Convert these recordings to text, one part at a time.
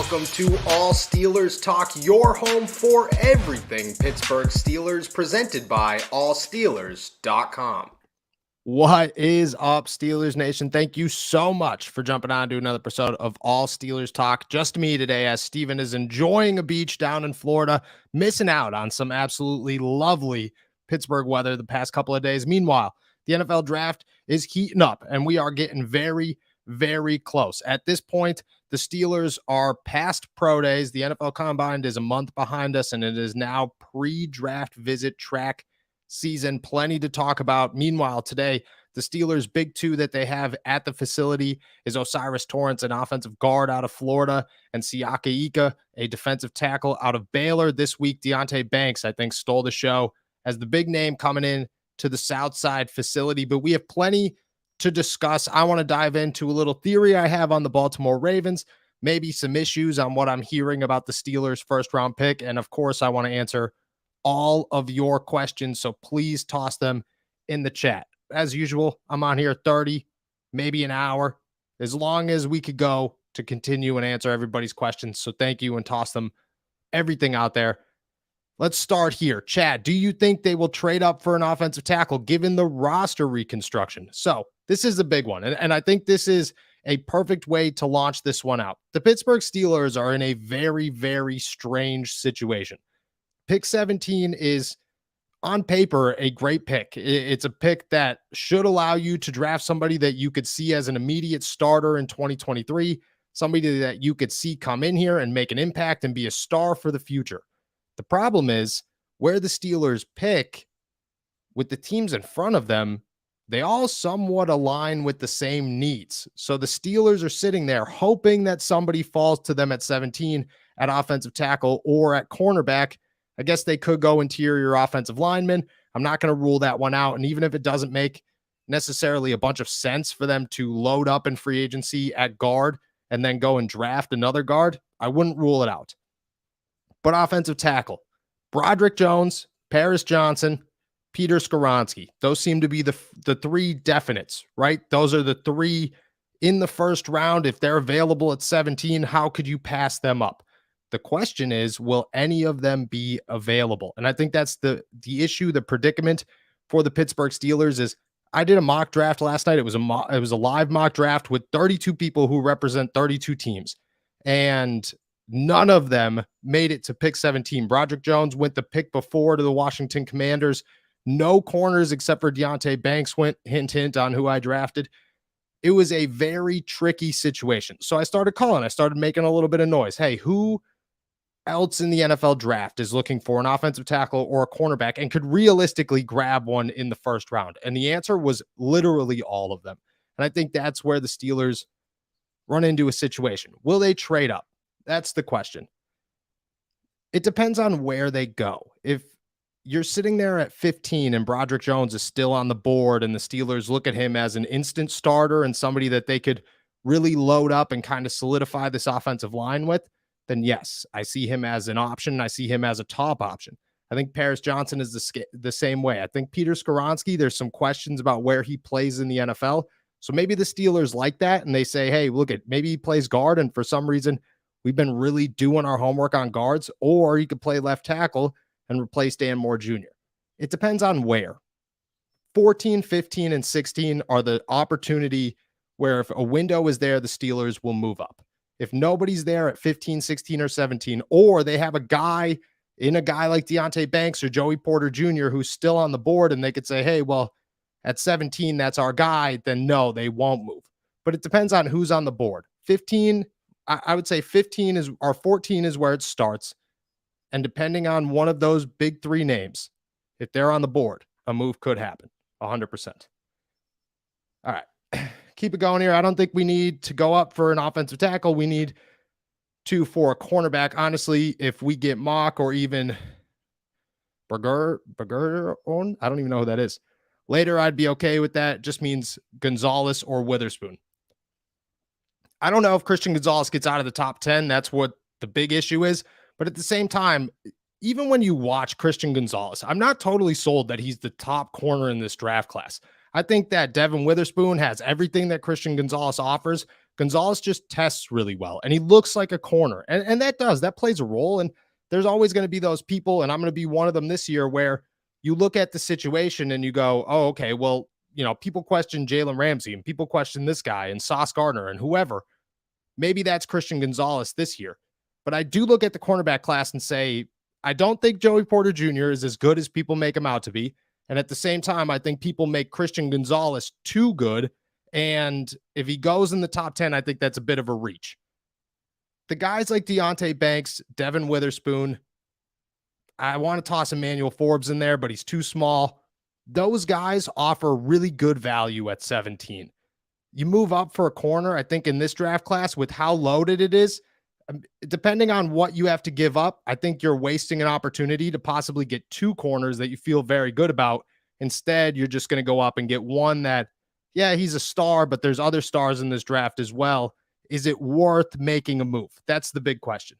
Welcome to All Steelers Talk, your home for everything Pittsburgh Steelers, presented by allsteelers.com. What is up, Steelers Nation? Thank you so much for jumping on to another episode of All Steelers Talk. Just me today, as Steven is enjoying a beach down in Florida, missing out on some absolutely lovely Pittsburgh weather the past couple of days. Meanwhile, the NFL draft is heating up, and we are getting very, very close. At this point, the Steelers are past pro days. The NFL Combine is a month behind us, and it is now pre-draft visit track season. Plenty to talk about. Meanwhile, today, the Steelers' big two that they have at the facility is Osiris Torrance, an offensive guard out of Florida, and Siaka Ika, a defensive tackle out of Baylor. This week, Deonte Banks, I think, stole the show as the big name coming in to the Southside facility. But we have plenty to discuss. I want to dive into a little theory I have on the Baltimore Ravens, maybe some issues on what I'm hearing about the Steelers' first-round pick, and of course, I want to answer all of your questions, so please toss them in the chat. As usual, I'm on here 30, maybe an hour, as long as we could go to continue and answer everybody's questions. So thank you, and toss them everything out there. Let's start here. Chad, do you think they will trade up for an offensive tackle given the roster reconstruction? So this is a big one, and I think this is a perfect way to launch this one out. The Pittsburgh Steelers are in a very, very strange situation. Pick 17 is, on paper, a great pick. It's a pick that should allow you to draft somebody that you could see as an immediate starter in 2023, somebody that you could see come in here and make an impact and be a star for the future. The problem is where the Steelers pick with the teams in front of them, they all somewhat align with the same needs. So the Steelers are sitting there hoping that somebody falls to them at 17 at offensive tackle or at cornerback. I guess they could go interior offensive lineman. I'm not going to rule that one out. And even if it doesn't make necessarily a bunch of sense for them to load up in free agency at guard and then go and draft another guard, I wouldn't rule it out. But offensive tackle, Broderick Jones, Paris Johnson, Peter Skoronski. Those seem to be the three definites, right? Those are the three in the first round. If they're available at 17, how could you pass them up? The question is, will any of them be available? And I think that's the issue, the predicament for the Pittsburgh Steelers is, I did a mock draft last night. It was a live mock draft with 32 people who represent 32 teams. And none of them made it to pick 17. Broderick Jones went the pick before to the Washington Commanders. No corners except for Deonte Banks went, hint on who I drafted. It was a very tricky situation. So I started calling. I started making a little bit of noise. Hey, who else in the NFL draft is looking for an offensive tackle or a cornerback and could realistically grab one in the first round? And the answer was literally all of them. And I think that's where the Steelers run into a situation. Will they trade up? That's the question. It depends on where they go. If you're sitting there at 15 and Broderick Jones is still on the board and the Steelers look at him as an instant starter and somebody that they could really load up and kind of solidify this offensive line with, then yes, I see him as an option. I see him as a top option. I think Paris Johnson is the same way. I think Peter Skoronski, there's some questions about where he plays in the NFL. So maybe the Steelers like that and they say, hey, look at, maybe he plays guard and for some reason we've been really doing our homework on guards, or he could play left tackle and replace Dan Moore Jr. It depends on where. 14, 15, and 16 are the opportunity where if a window is there, the Steelers will move up. If nobody's there at 15, 16, or 17, or they have a guy like Deonte Banks or Joey Porter Jr. who's still on the board and they could say, hey, well, at 17, that's our guy, then no, they won't move. But it depends on who's on the board. 15, I would say 15 is, or 14 is where it starts. And depending on one of those big three names, if they're on the board, a move could happen 100%. All right. Keep it going here. I don't think we need to go up for an offensive tackle. We need to for a cornerback. Honestly, if we get Mock or even Berger, I don't even know who that is. Later, I'd be okay with that. It just means Gonzalez or Witherspoon. I don't know if Christian Gonzalez gets out of the top 10. That's what the big issue is. But at the same time, even when you watch Christian Gonzalez, I'm not totally sold that he's the top corner in this draft class. I think that Devin Witherspoon has everything that Christian Gonzalez offers, Gonzalez just tests really well, and he looks like a corner, and that plays a role. And there's always going to be those people, and I'm going to be one of them this year, where you look at the situation and you go, oh, okay, well, people question Jalen Ramsey and people question this guy and Sauce Gardner and whoever. Maybe that's Christian Gonzalez this year. But I do look at the cornerback class and say, I don't think Joey Porter Jr. is as good as people make him out to be. And at the same time, I think people make Christian Gonzalez too good. And if he goes in the top 10, I think that's a bit of a reach. The guys like Deonte Banks, Devin Witherspoon, I want to toss Emmanuel Forbes in there, but he's too small. Those guys offer really good value at 17. You move up for a corner, I think in this draft class with how loaded it is, depending on what you have to give up, I think you're wasting an opportunity to possibly get 2 corners that you feel very good about. Instead, you're just going to go up and get one that, yeah, he's a star, but there's other stars in this draft as well. Is it worth making a move? That's the big question.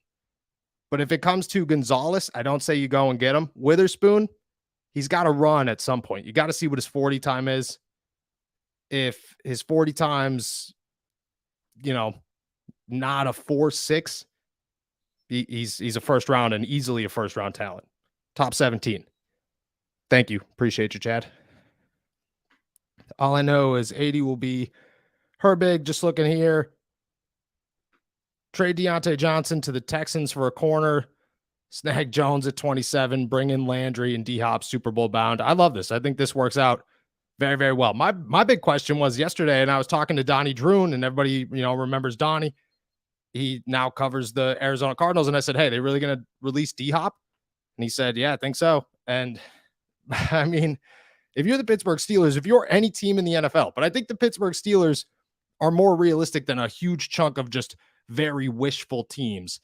But if it comes to Gonzalez, I don't say you go and get him. Witherspoon, he's got to run at some point. You got to see what his 40 time is. If his 40 times, not a 4.6, he's a first round and easily a first round talent. Top 17. Thank you. Appreciate you, Chad. All I know is 80 will be Herbig. Just looking here. Trade Deontay Johnson to the Texans for a corner. Snag Jones at 27. Bring in Landry and D-Hop Super Bowl bound. I love this. I think this works out very, very well. My big question was yesterday, and I was talking to Donnie Droon, and everybody, remembers Donnie. He now covers the Arizona Cardinals. And I said, hey, they really going to release D-Hop? And he said, yeah, I think so. And I mean, if you're the Pittsburgh Steelers, if you're any team in the NFL, but I think the Pittsburgh Steelers are more realistic than a huge chunk of just very wishful teams.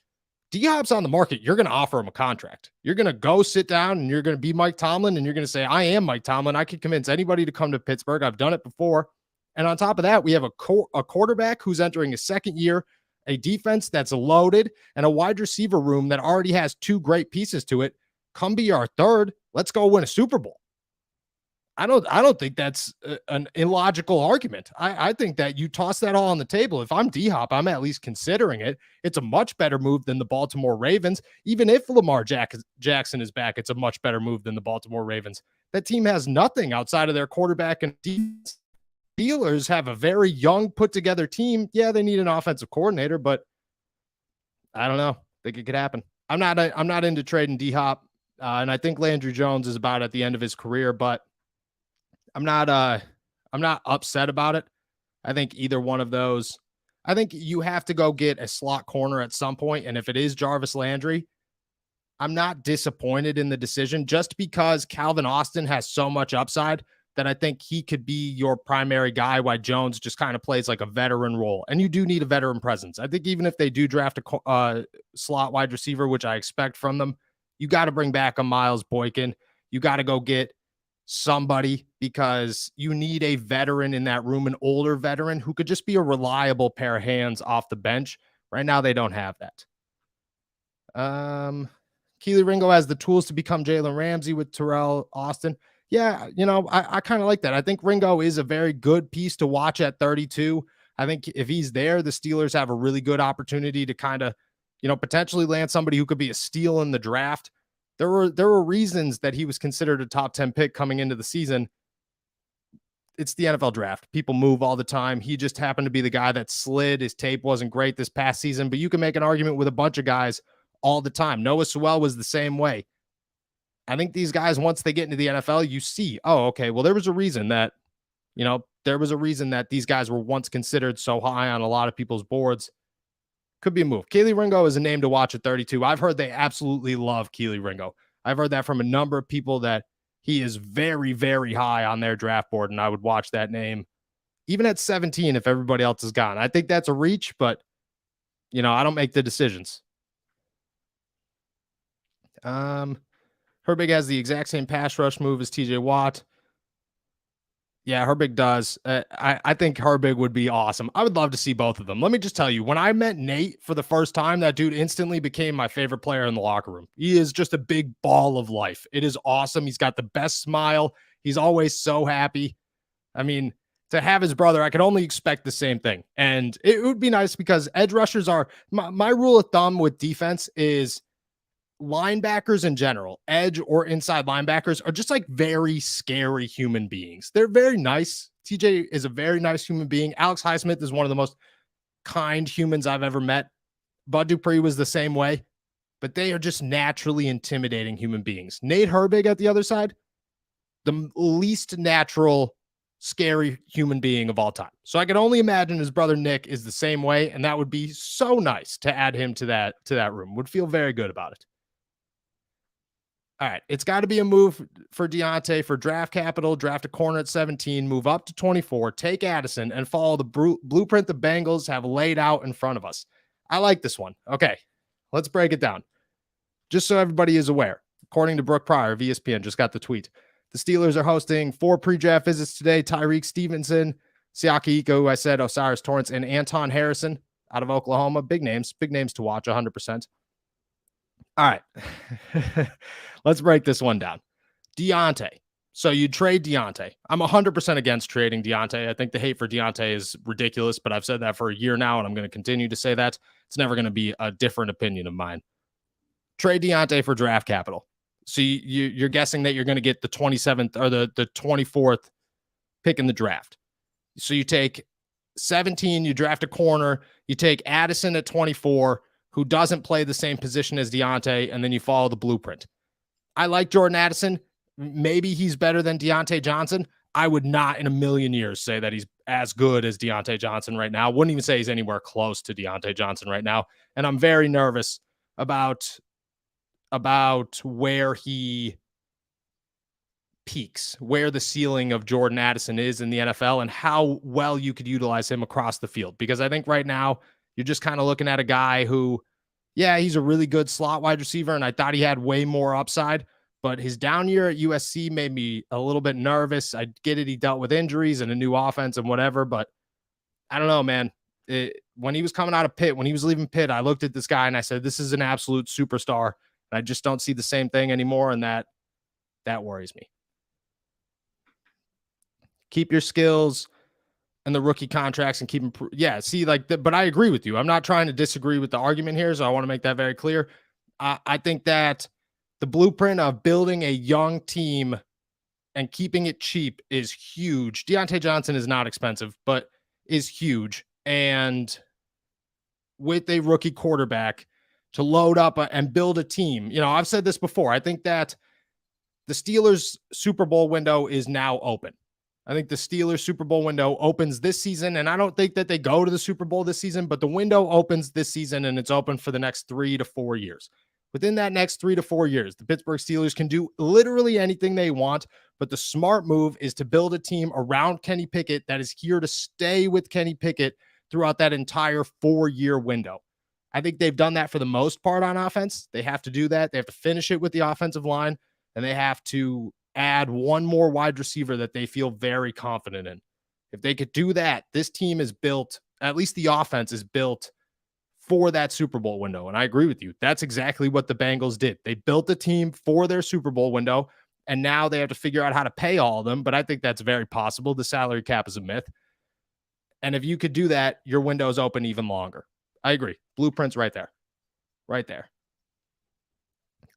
D-Hop's on the market. You're going to offer him a contract. You're going to go sit down and you're going to be Mike Tomlin and you're going to say, I am Mike Tomlin. I could convince anybody to come to Pittsburgh. I've done it before. And on top of that, we have a quarterback who's entering his second year, a defense that's loaded, and a wide receiver room that already has 2 great pieces to it. Come be our third. Let's go win a Super Bowl. I don't think that's an illogical argument. I think that you toss that all on the table. If I'm D-Hop, I'm at least considering it. It's a much better move than the Baltimore Ravens. Even if Lamar Jackson is back, it's a much better move than the Baltimore Ravens. That team has nothing outside of their quarterback and defense. Steelers have a very young, put-together team. Yeah, they need an offensive coordinator, but I don't know. I think it could happen. I'm not into trading D-Hop, and I think Landry Jones is about at the end of his career, but I'm not upset about it. I think either one of those, I think you have to go get a slot corner at some point. And if it is Jarvis Landry, I'm not disappointed in the decision just because Calvin Austin has so much upside that I think he could be your primary guy while Jones just kind of plays like a veteran role. And you do need a veteran presence. I think even if they do draft a slot wide receiver, which I expect from them, you got to bring back a Miles Boykin. You got to go get somebody because you need a veteran in that room, an older veteran who could just be a reliable pair of hands off the bench. Right now, they don't have that. Keely Ringo has the tools to become Jalen Ramsey with Terrell Austin. Yeah, I kind of like that. I think Ringo is a very good piece to watch at 32. I think if he's there, the Steelers have a really good opportunity to kind of, potentially land somebody who could be a steal in the draft. There were reasons that he was considered a top 10 pick coming into the season. It's the NFL draft. People move all the time. He just happened to be the guy that slid. His tape wasn't great this past season, but you can make an argument with a bunch of guys all the time. Noah Sewell was the same way. I think these guys, once they get into the NFL, you see, oh, okay, well, there was a reason that these guys were once considered so high on a lot of people's boards. Could be a move. Keely Ringo is a name to watch at 32. I've heard they absolutely love Keely Ringo. I've heard that from a number of people that he is very, very high on their draft board, and I would watch that name even at 17 if everybody else is gone. I think that's a reach, but, I don't make the decisions. Herbig has the exact same pass rush move as TJ Watt. Yeah, Herbig does. I think Herbig would be awesome. I would love to see both of them. Let me just tell you, when I met Nate for the first time, that dude instantly became my favorite player in the locker room. He is just a big ball of life. It is awesome. He's got the best smile. He's always so happy. I mean, to have his brother, I could only expect the same thing. And it would be nice because edge rushers are my rule of thumb with defense is linebackers in general, edge or inside linebackers are just like very scary human beings. They're very nice. TJ is a very nice human being. Alex Highsmith is one of the most kind humans I've ever met. Bud Dupree was the same way, but they are just naturally intimidating human beings. Nate Herbig at the other side, the least natural, scary human being of all time. So I can only imagine his brother Nick is the same way, and that would be so nice to add him to that room. Would feel very good about it. All right, it's got to be a move for Deontay for draft capital, draft a corner at 17, move up to 24, take Addison, and follow the blueprint the Bengals have laid out in front of us. I like this one. Okay, let's break it down. Just so everybody is aware, according to Brooke Pryor of ESPN, just got the tweet. The Steelers are hosting 4 pre-draft visits today. Tyreek Stevenson, Siaki Ika, who I said, Osiris Torrance, and Anton Harrison out of Oklahoma. Big names to watch, 100%. All right, let's break this one down. Deontay. So you trade Deontay. I'm 100% against trading Deontay. I think the hate for Deontay is ridiculous, but I've said that for a year now, and I'm going to continue to say that. It's never going to be a different opinion of mine. Trade Deontay for draft capital. So you're guessing that you're going to get the 27th or the 24th pick in the draft. So you take 17, you draft a corner, you take Addison at 24, who doesn't play the same position as Deontay, and then you follow the blueprint. I like Jordan Addison. Maybe he's better than Deontay Johnson. I would not in a million years say that he's as good as Deontay Johnson right now. Wouldn't even say he's anywhere close to Deontay Johnson right now. And I'm very nervous about where he peaks, where the ceiling of Jordan Addison is in the NFL and how well you could utilize him across the field. Because I think right now you're just kind of looking at a guy who, yeah, he's a really good slot wide receiver, and I thought he had way more upside, but his down year at USC made me a little bit nervous. I get it. He dealt with injuries and a new offense and whatever, but I don't know, man. When he was coming out of Pitt, when he was leaving Pitt, I looked at this guy and I said, this is an absolute superstar. And I just don't see the same thing anymore, and that worries me. Keep your skills and the rookie contracts and keep them. Yeah, see, but I agree with you. I'm not trying to disagree with the argument here, so I want to make that very clear. I think that the blueprint of building a young team and keeping it cheap is huge. Deontay Johnson is not expensive, but is huge. And with a rookie quarterback to load up and build a team, I've said this before. I think that the Steelers Super Bowl window is now open. I think the Steelers Super Bowl window opens this season, and I don't think that they go to the Super Bowl this season, but the window opens this season, and it's open for the next 3 to 4 years. Within that next 3 to 4 years, the Pittsburgh Steelers can do literally anything they want, but the smart move is to build a team around Kenny Pickett that is here to stay with Kenny Pickett throughout that entire 4-year window. I think they've done that for the most part on offense. They have to do that. They have to finish it with the offensive line, and they have to add one more wide receiver that they feel very confident in. If they could do that, this team is built, at least the offense is built for that Super Bowl window. And I agree with you. That's exactly what the Bengals did. They built the team for their Super Bowl window, and now they have to figure out how to pay all of them. But I think that's very possible. The salary cap is a myth. And if you could do that, your window is open even longer. I agree. Blueprint's right there. Right there.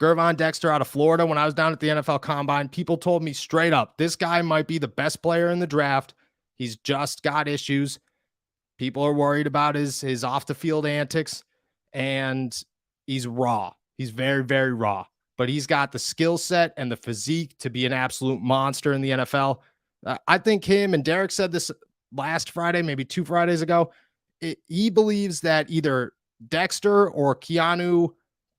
Gervon Dexter out of Florida. When I was down at the NFL Combine, people told me straight up, this guy might be the best player in the draft. He's just got issues. People are worried about his off-the-field antics, and he's raw. He's very, very raw. But he's got the skill set and the physique to be an absolute monster in the NFL. I think him, and Derek said this last Friday, maybe 2 Fridays ago, he believes that either Dexter or Keanu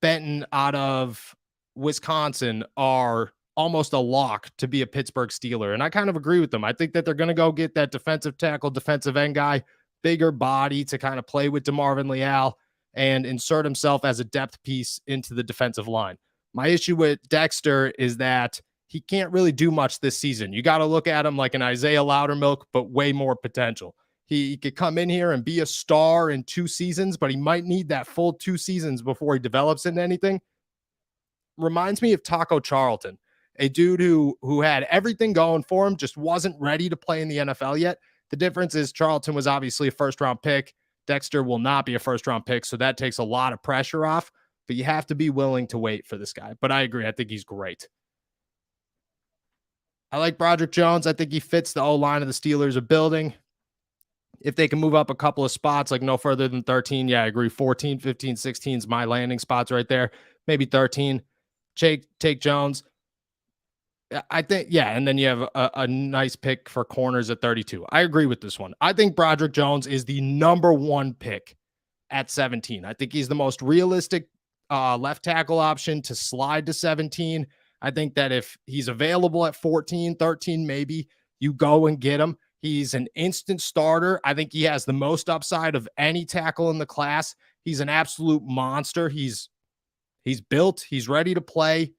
Benton out of Wisconsin are almost a lock to be a Pittsburgh Steeler. And I kind of agree with them. I think that they're going to go get that defensive tackle, defensive end guy, bigger body to kind of play with DeMarvin Leal and insert himself as a depth piece into the defensive line. My issue with Dexter is that he can't really do much this season. You got to look at him like an Isaiah Loudermilk, but way more potential. He could come in here and be a star in 2 seasons, but he might need that full 2 seasons before he develops into anything. Reminds me of Taco Charlton, a dude who had everything going for him, just wasn't ready to play in the NFL yet. The difference is Charlton was obviously a first-round pick. Dexter will not be a first-round pick, so that takes a lot of pressure off, but you have to be willing to wait for this guy. But I agree. I think he's great. I like Broderick Jones. I think he fits the O-line of the Steelers are building. If they can move up a couple of spots, like no further than 13, yeah, I agree. 14, 15, 16 is my landing spots right there. Maybe 13. Take Jones. I think, yeah, and then you have a nice pick for corners at 32. I agree with this one. I think Broderick Jones is the number one pick at 17. I think he's the most realistic left tackle option to slide to 17. I think that if he's available at 14, 13, maybe you go and get him. He's an instant starter. I think he has the most upside of any tackle in the class. He's an absolute monster. He's built. He's ready to play.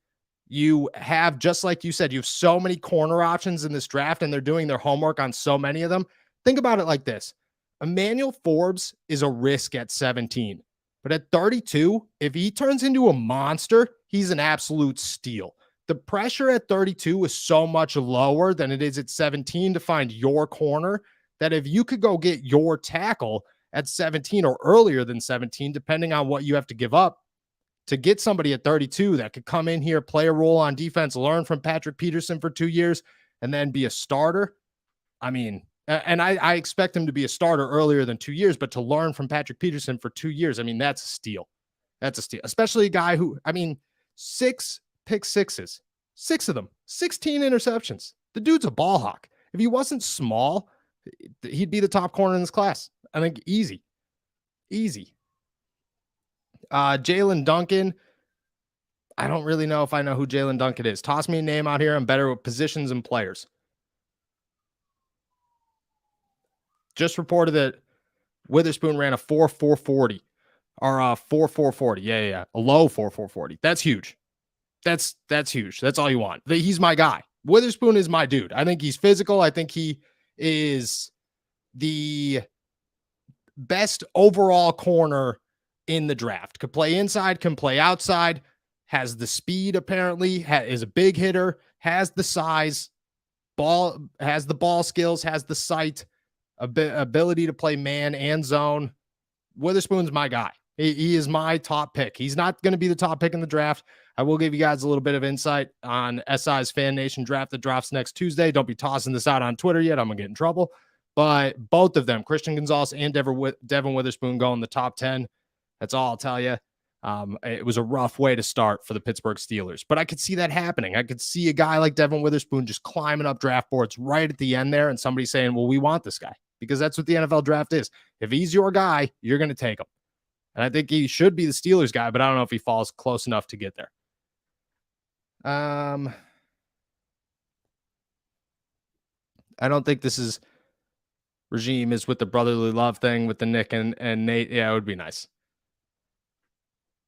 You have, just like you said, you have so many corner options in this draft, and they're doing their homework on so many of them. Think about it like this. Emmanuel Forbes is a risk at 17, but at 32, if he turns into a monster, he's an absolute steal. The pressure at 32 is so much lower than it is at 17 to find your corner, that if you could go get your tackle at 17 or earlier than 17, depending on what you have to give up, to get somebody at 32 that could come in here, play a role on defense, learn from Patrick Peterson for 2 years, and then be a starter. I mean, and I expect him to be a starter earlier than 2 years, but to learn from Patrick Peterson for 2 years, I mean, that's a steal. That's a steal, especially a guy who, I mean, 6 pick sixes, 6 of them, 16 interceptions. The dude's a ball hawk. If he wasn't small, he'd be the top corner in this class. I think easy. Jalen Duncan. I don't really know if I know who Jalen Duncan is. Toss me a name out here. I'm better with positions and players. Just reported that Witherspoon ran a 4.440 or a 4.440. Yeah. A low 4.440. That's huge. That's huge. That's all you want. He's my guy. Witherspoon is my dude. I think he's physical. I think he is the best overall corner in the draft. Could play inside, can play outside, has the speed apparently, is a big hitter, has the size, has the ball skills, has the sight, ability to play man and zone. Witherspoon's my guy. He is my top pick. He's not going to be the top pick in the draft. I will give you guys a little bit of insight on SI's Fan Nation draft that drops next Tuesday. Don't be tossing this out on Twitter yet. I'm going to get in trouble. But both of them, Christian Gonzalez and Devin Witherspoon, go in the top 10. That's all I'll tell you. It was a rough way to start for the Pittsburgh Steelers, but I could see that happening. I could see a guy like Devin Witherspoon just climbing up draft boards right at the end there, and somebody saying, well, we want this guy, because that's what the NFL draft is. If he's your guy, you're going to take him. And I think he should be the Steelers guy, but I don't know if he falls close enough to get there. I don't think this is regime is with the brotherly love thing with the Nick and Nate. Yeah, it would be nice.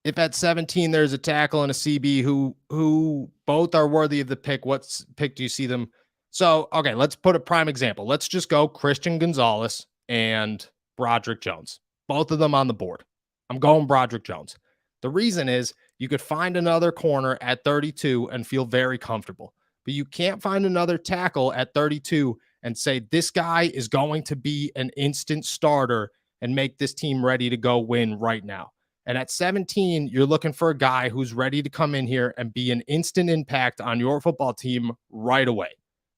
If at 17 there's a tackle and a CB who both are worthy of the pick, what pick do you see them? So, okay, let's put a prime example. Let's just go Christian Gonzalez and Broderick Jones. Both of them on the board. I'm going Broderick Jones. The reason is you could find another corner at 32 and feel very comfortable, but you can't find another tackle at 32 and say, this guy is going to be an instant starter and make this team ready to go win right now. And at 17, you're looking for a guy who's ready to come in here and be an instant impact on your football team right away.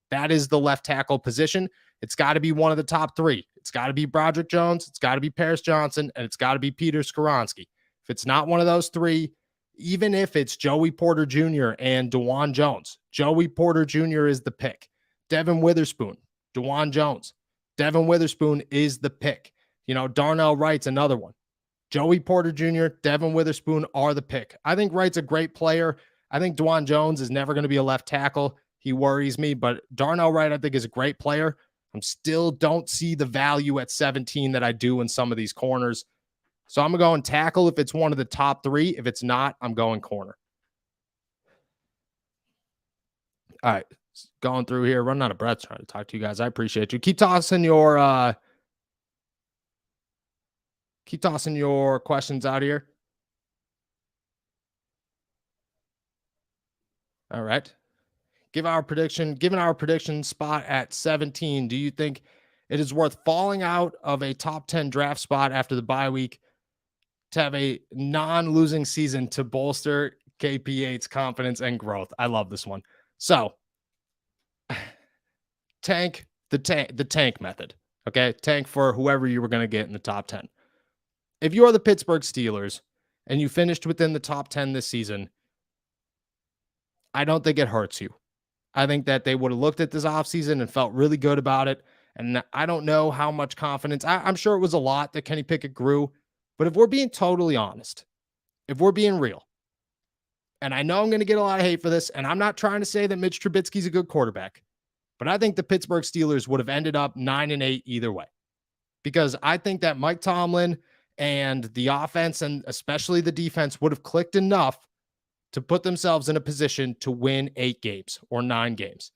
That is the left tackle position. It's got to be one of the top 3. It's got to be Broderick Jones. It's got to be Paris Johnson, and it's got to be Peter Skoronski. If it's not one of those 3, even if it's Joey Porter Jr. and DeJuan Jones, Joey Porter Jr. is the pick. Devin Witherspoon, DeJuan Jones. Devin Witherspoon is the pick. Darnell Wright's another one. Joey Porter Jr., Devin Witherspoon are the pick. I think Wright's a great player. I think DeJuan Jones is never going to be a left tackle. He worries me, but Darnell Wright, I think, is a great player. I'm still don't see the value at 17 that I do in some of these corners. So I'm going tackle if it's one of the top 3. If it's not, I'm going corner. All right, going through here, running out of breath trying to talk to you guys. I appreciate you. Keep tossing your questions out here. All right. Given our prediction spot at 17, do you think It is worth falling out of a top 10 draft spot after the bye week to have a non-losing season to bolster KP8's confidence and growth. I love this one. So, the tank method. Okay, tank for whoever you were going to get in the top 10. If you are the Pittsburgh Steelers and you finished within the top 10 this season, I don't think it hurts you. I think that they would have looked at this offseason and felt really good about it. And I don't know how much confidence. I'm sure it was a lot that Kenny Pickett grew. But if we're being totally honest, if we're being real, and I know I'm going to get a lot of hate for this, and I'm not trying to say that Mitch Trubisky's a good quarterback, but I think the Pittsburgh Steelers would have ended up 9-8 either way. Because I think that Mike Tomlin and the offense, and especially the defense, would have clicked enough to put themselves in a position to win 8 games or 9 games.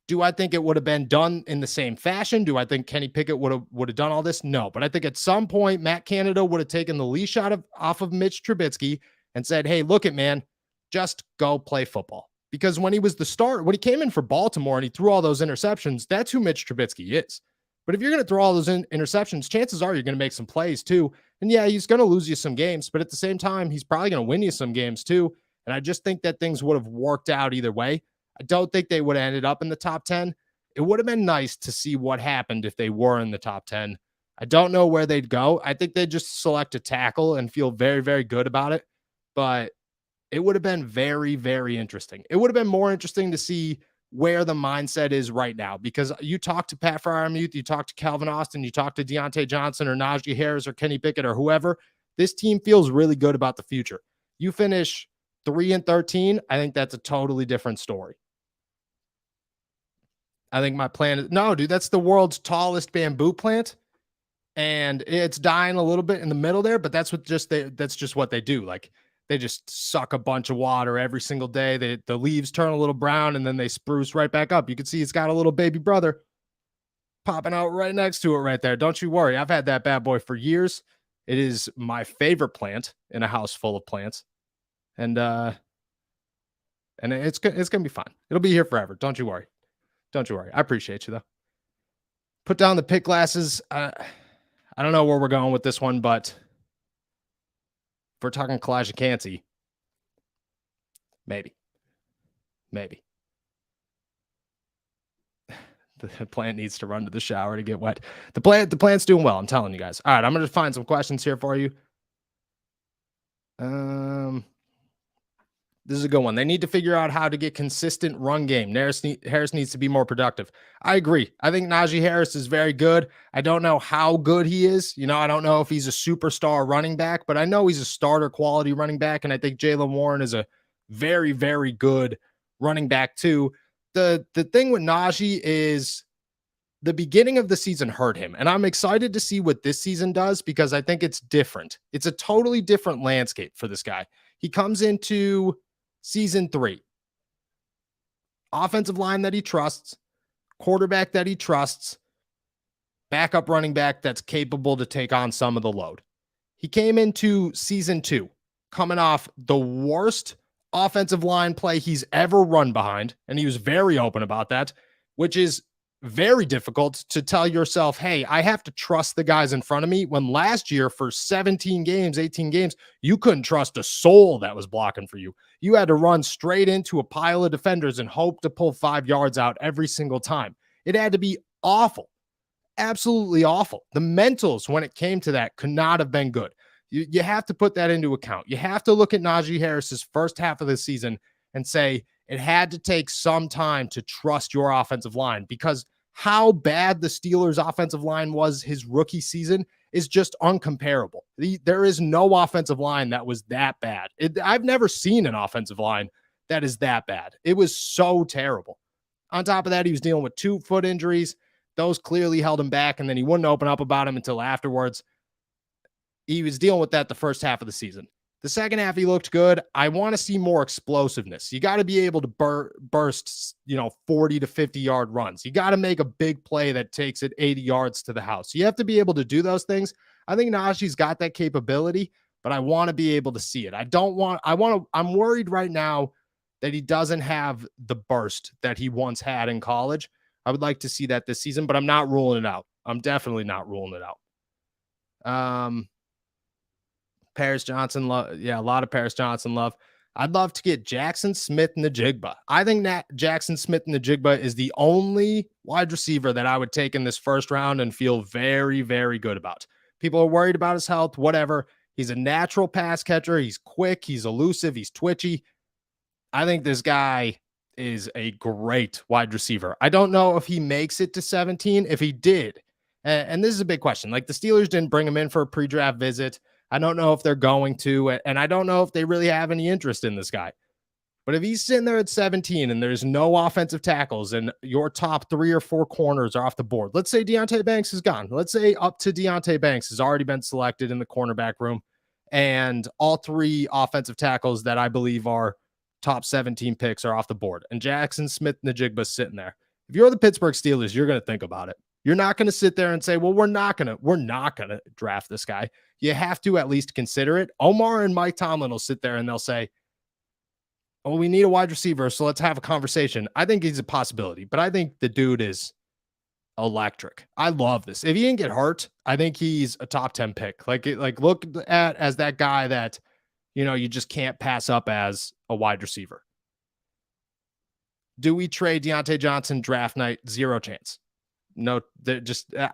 Do I think it would have been done in the same fashion? Do I think Kenny Pickett would have done all this? No, but I think at some point Matt Canada would have taken the leash off of Mitch Trubisky and said, "Hey, look it, man, just go play football." Because when he was the starter, when he came in for Baltimore and he threw all those interceptions, that's who Mitch Trubisky is. But if you're going to throw all those interceptions, chances are you're going to make some plays too. And yeah, he's going to lose you some games, but at the same time, he's probably going to win you some games too. And I just think that things would have worked out either way. I don't think they would have ended up in the top 10. It would have been nice to see what happened if they were in the top 10. I don't know where they'd go. I think they'd just select a tackle and feel very, very good about it. But it would have been very, very interesting. It would have been more interesting to see where the mindset is right now, because you talk to Pat Freiermuth, you talk to Calvin Austin, you talk to Deontay Johnson or Najee Harris or Kenny Pickett or whoever, this team feels really good about the future. You finish 3-13, I think that's a totally different story. I think my plan is, no, dude, that's the world's tallest bamboo plant. And it's dying a little bit in the middle there, but that's just what they do. Like, they just suck a bunch of water every single day. The leaves turn a little brown and then they spruce right back up. You can see it's got a little baby brother popping out right next to it right there. Don't you worry. I've had that bad boy for years. It is my favorite plant in a house full of plants. And it's going to be fine. It'll be here forever. Don't you worry. Don't you worry. I appreciate you, though. Put down the pick glasses. I don't know where we're going with this one, but if we're talking Kalijah Kancey, maybe. The plant needs to run to the shower to get wet. The plant's doing well. I'm telling you guys. All right, I'm going to find some questions here for you. This is a good one. They need to figure out how to get consistent run game. Harris needs to be more productive. I agree. I think Najee Harris is very good. I don't know how good he is. I don't know if he's a superstar running back, but I know he's a starter quality running back. And I think Jaylen Warren is a very, very good running back too. The thing with Najee is the beginning of the season hurt him. And I'm excited to see what this season does, because I think it's different. It's a totally different landscape for this guy. He comes into season 3, offensive line that he trusts, quarterback that he trusts, backup running back that's capable to take on some of the load. He came into season 2 coming off the worst offensive line play he's ever run behind, and he was very open about that, which is very difficult to tell yourself, hey, I have to trust the guys in front of me, when last year for 17 games, 18 games, you couldn't trust a soul that was blocking for you. You had to run straight into a pile of defenders and hope to pull 5 yards out every single time. It had to be awful, absolutely awful. The mentals when it came to that could not have been good. You have to put that into account. You have to look at Najee Harris's first half of the season and say it had to take some time to trust your offensive line, because how bad the Steelers' offensive line was his rookie season is just uncomparable. There is no offensive line that was that bad. I've never seen an offensive line that is that bad. It was so terrible. On top of that, he was dealing with 2 foot injuries. Those clearly held him back, and then he wouldn't open up about him until afterwards. He was dealing with that the first half of the season. The second half, he looked good. I want to see more explosiveness. You got to be able to burst, 40 to 50 yard runs. You got to make a big play that takes it 80 yards to the house. You have to be able to do those things. I think Najee's got that capability, but I want to be able to see it. I'm worried right now that he doesn't have the burst that he once had in college. I would like to see that this season, but I'm not ruling it out. I'm definitely not ruling it out. Paris Johnson, a lot of Paris Johnson love. I'd love to get Jackson Smith-Njigba. I think that Jackson Smith-Njigba is the only wide receiver that I would take in this first round and feel very, very good about. People are worried about his health, whatever. He's a natural pass catcher. He's quick. He's elusive. He's twitchy. I think this guy is a great wide receiver. I don't know if he makes it to 17. If he did, and this is a big question, like the Steelers didn't bring him in for a pre-draft visit. I don't know if they're going to, and I don't know if they really have any interest in this guy. But if he's sitting there at 17 and there's no offensive tackles and your top 3 or 4 corners are off the board, let's say Deonte Banks is gone. Let's say up to Deonte Banks has already been selected in the cornerback room, and all 3 offensive tackles that I believe are top 17 picks are off the board, and Jackson Smith-Njigba sitting there. If you're the Pittsburgh Steelers, you're going to think about it. You're not going to sit there and say, well, we're not going to draft this guy. You have to at least consider it. Omar and Mike Tomlin will sit there and they'll say, oh, we need a wide receiver, so let's have a conversation. I think he's a possibility, but I think the dude is electric. I love this. If he didn't get hurt, I think he's a top 10 pick. Like look at as that guy that, you just can't pass up as a wide receiver. Do we trade Deontay Johnson draft night? 0 chance. No,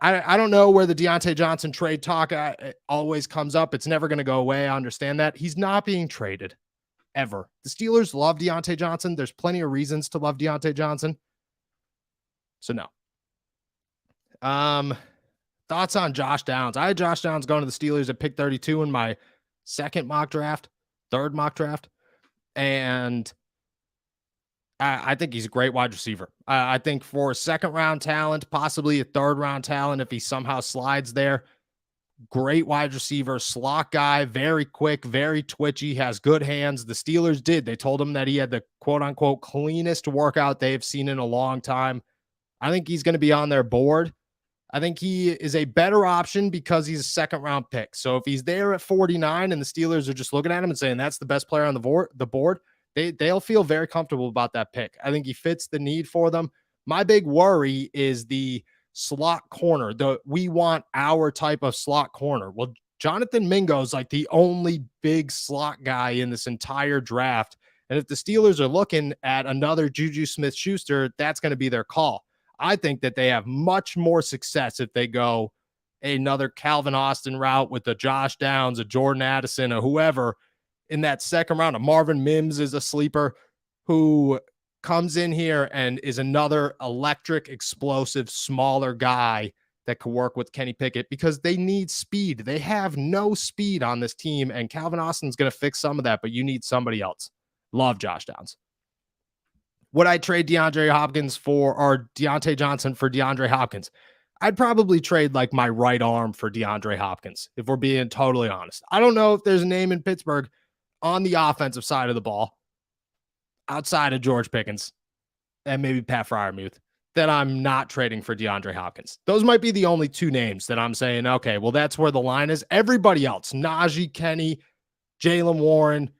I don't know where the Deontay Johnson trade talk always comes up. It's never going to go away. I understand that. He's not being traded ever. The Steelers love Deontay Johnson. There's plenty of reasons to love Deontay Johnson. So no. Thoughts on Josh Downs? I had Josh Downs going to the Steelers at pick 32 in my third mock draft. And I think he's a great wide receiver. I think for a second round talent, possibly a third round talent, if he somehow slides there, great wide receiver, slot guy, very quick, very twitchy, has good hands. The Steelers did. They told him that he had the quote unquote cleanest workout they've seen in a long time. I think he's going to be on their board. I think he is a better option because he's a second round pick. So if he's there at 49 and the Steelers are just looking at him and saying that's the best player on the board, they'll feel very comfortable about that pick. I think he fits the need for them. My big worry is the slot corner. We want our type of slot corner. Well, Jonathan Mingo's like the only big slot guy in this entire draft. And if the Steelers are looking at another Juju Smith-Schuster, that's going to be their call. I think that they have much more success if they go another Calvin Austin route with a Josh Downs, a Jordan Addison, or whoever in that second round. A Marvin Mims is a sleeper who comes in here and is another electric, explosive, smaller guy that could work with Kenny Pickett because they need speed. They have no speed on this team, and Calvin Austin's going to fix some of that, but you need somebody else. Love Josh Downs. Would I trade Deontay Johnson for DeAndre Hopkins? I'd probably trade like my right arm for DeAndre Hopkins, if we're being totally honest. I don't know if there's a name in Pittsburgh on the offensive side of the ball outside of George Pickens and maybe Pat Freiermuth that I'm not trading for DeAndre Hopkins. Those might be the only 2 names that I'm saying, okay, well, that's where the line is. Everybody else, Najee, Kenny, Jaylen Warren,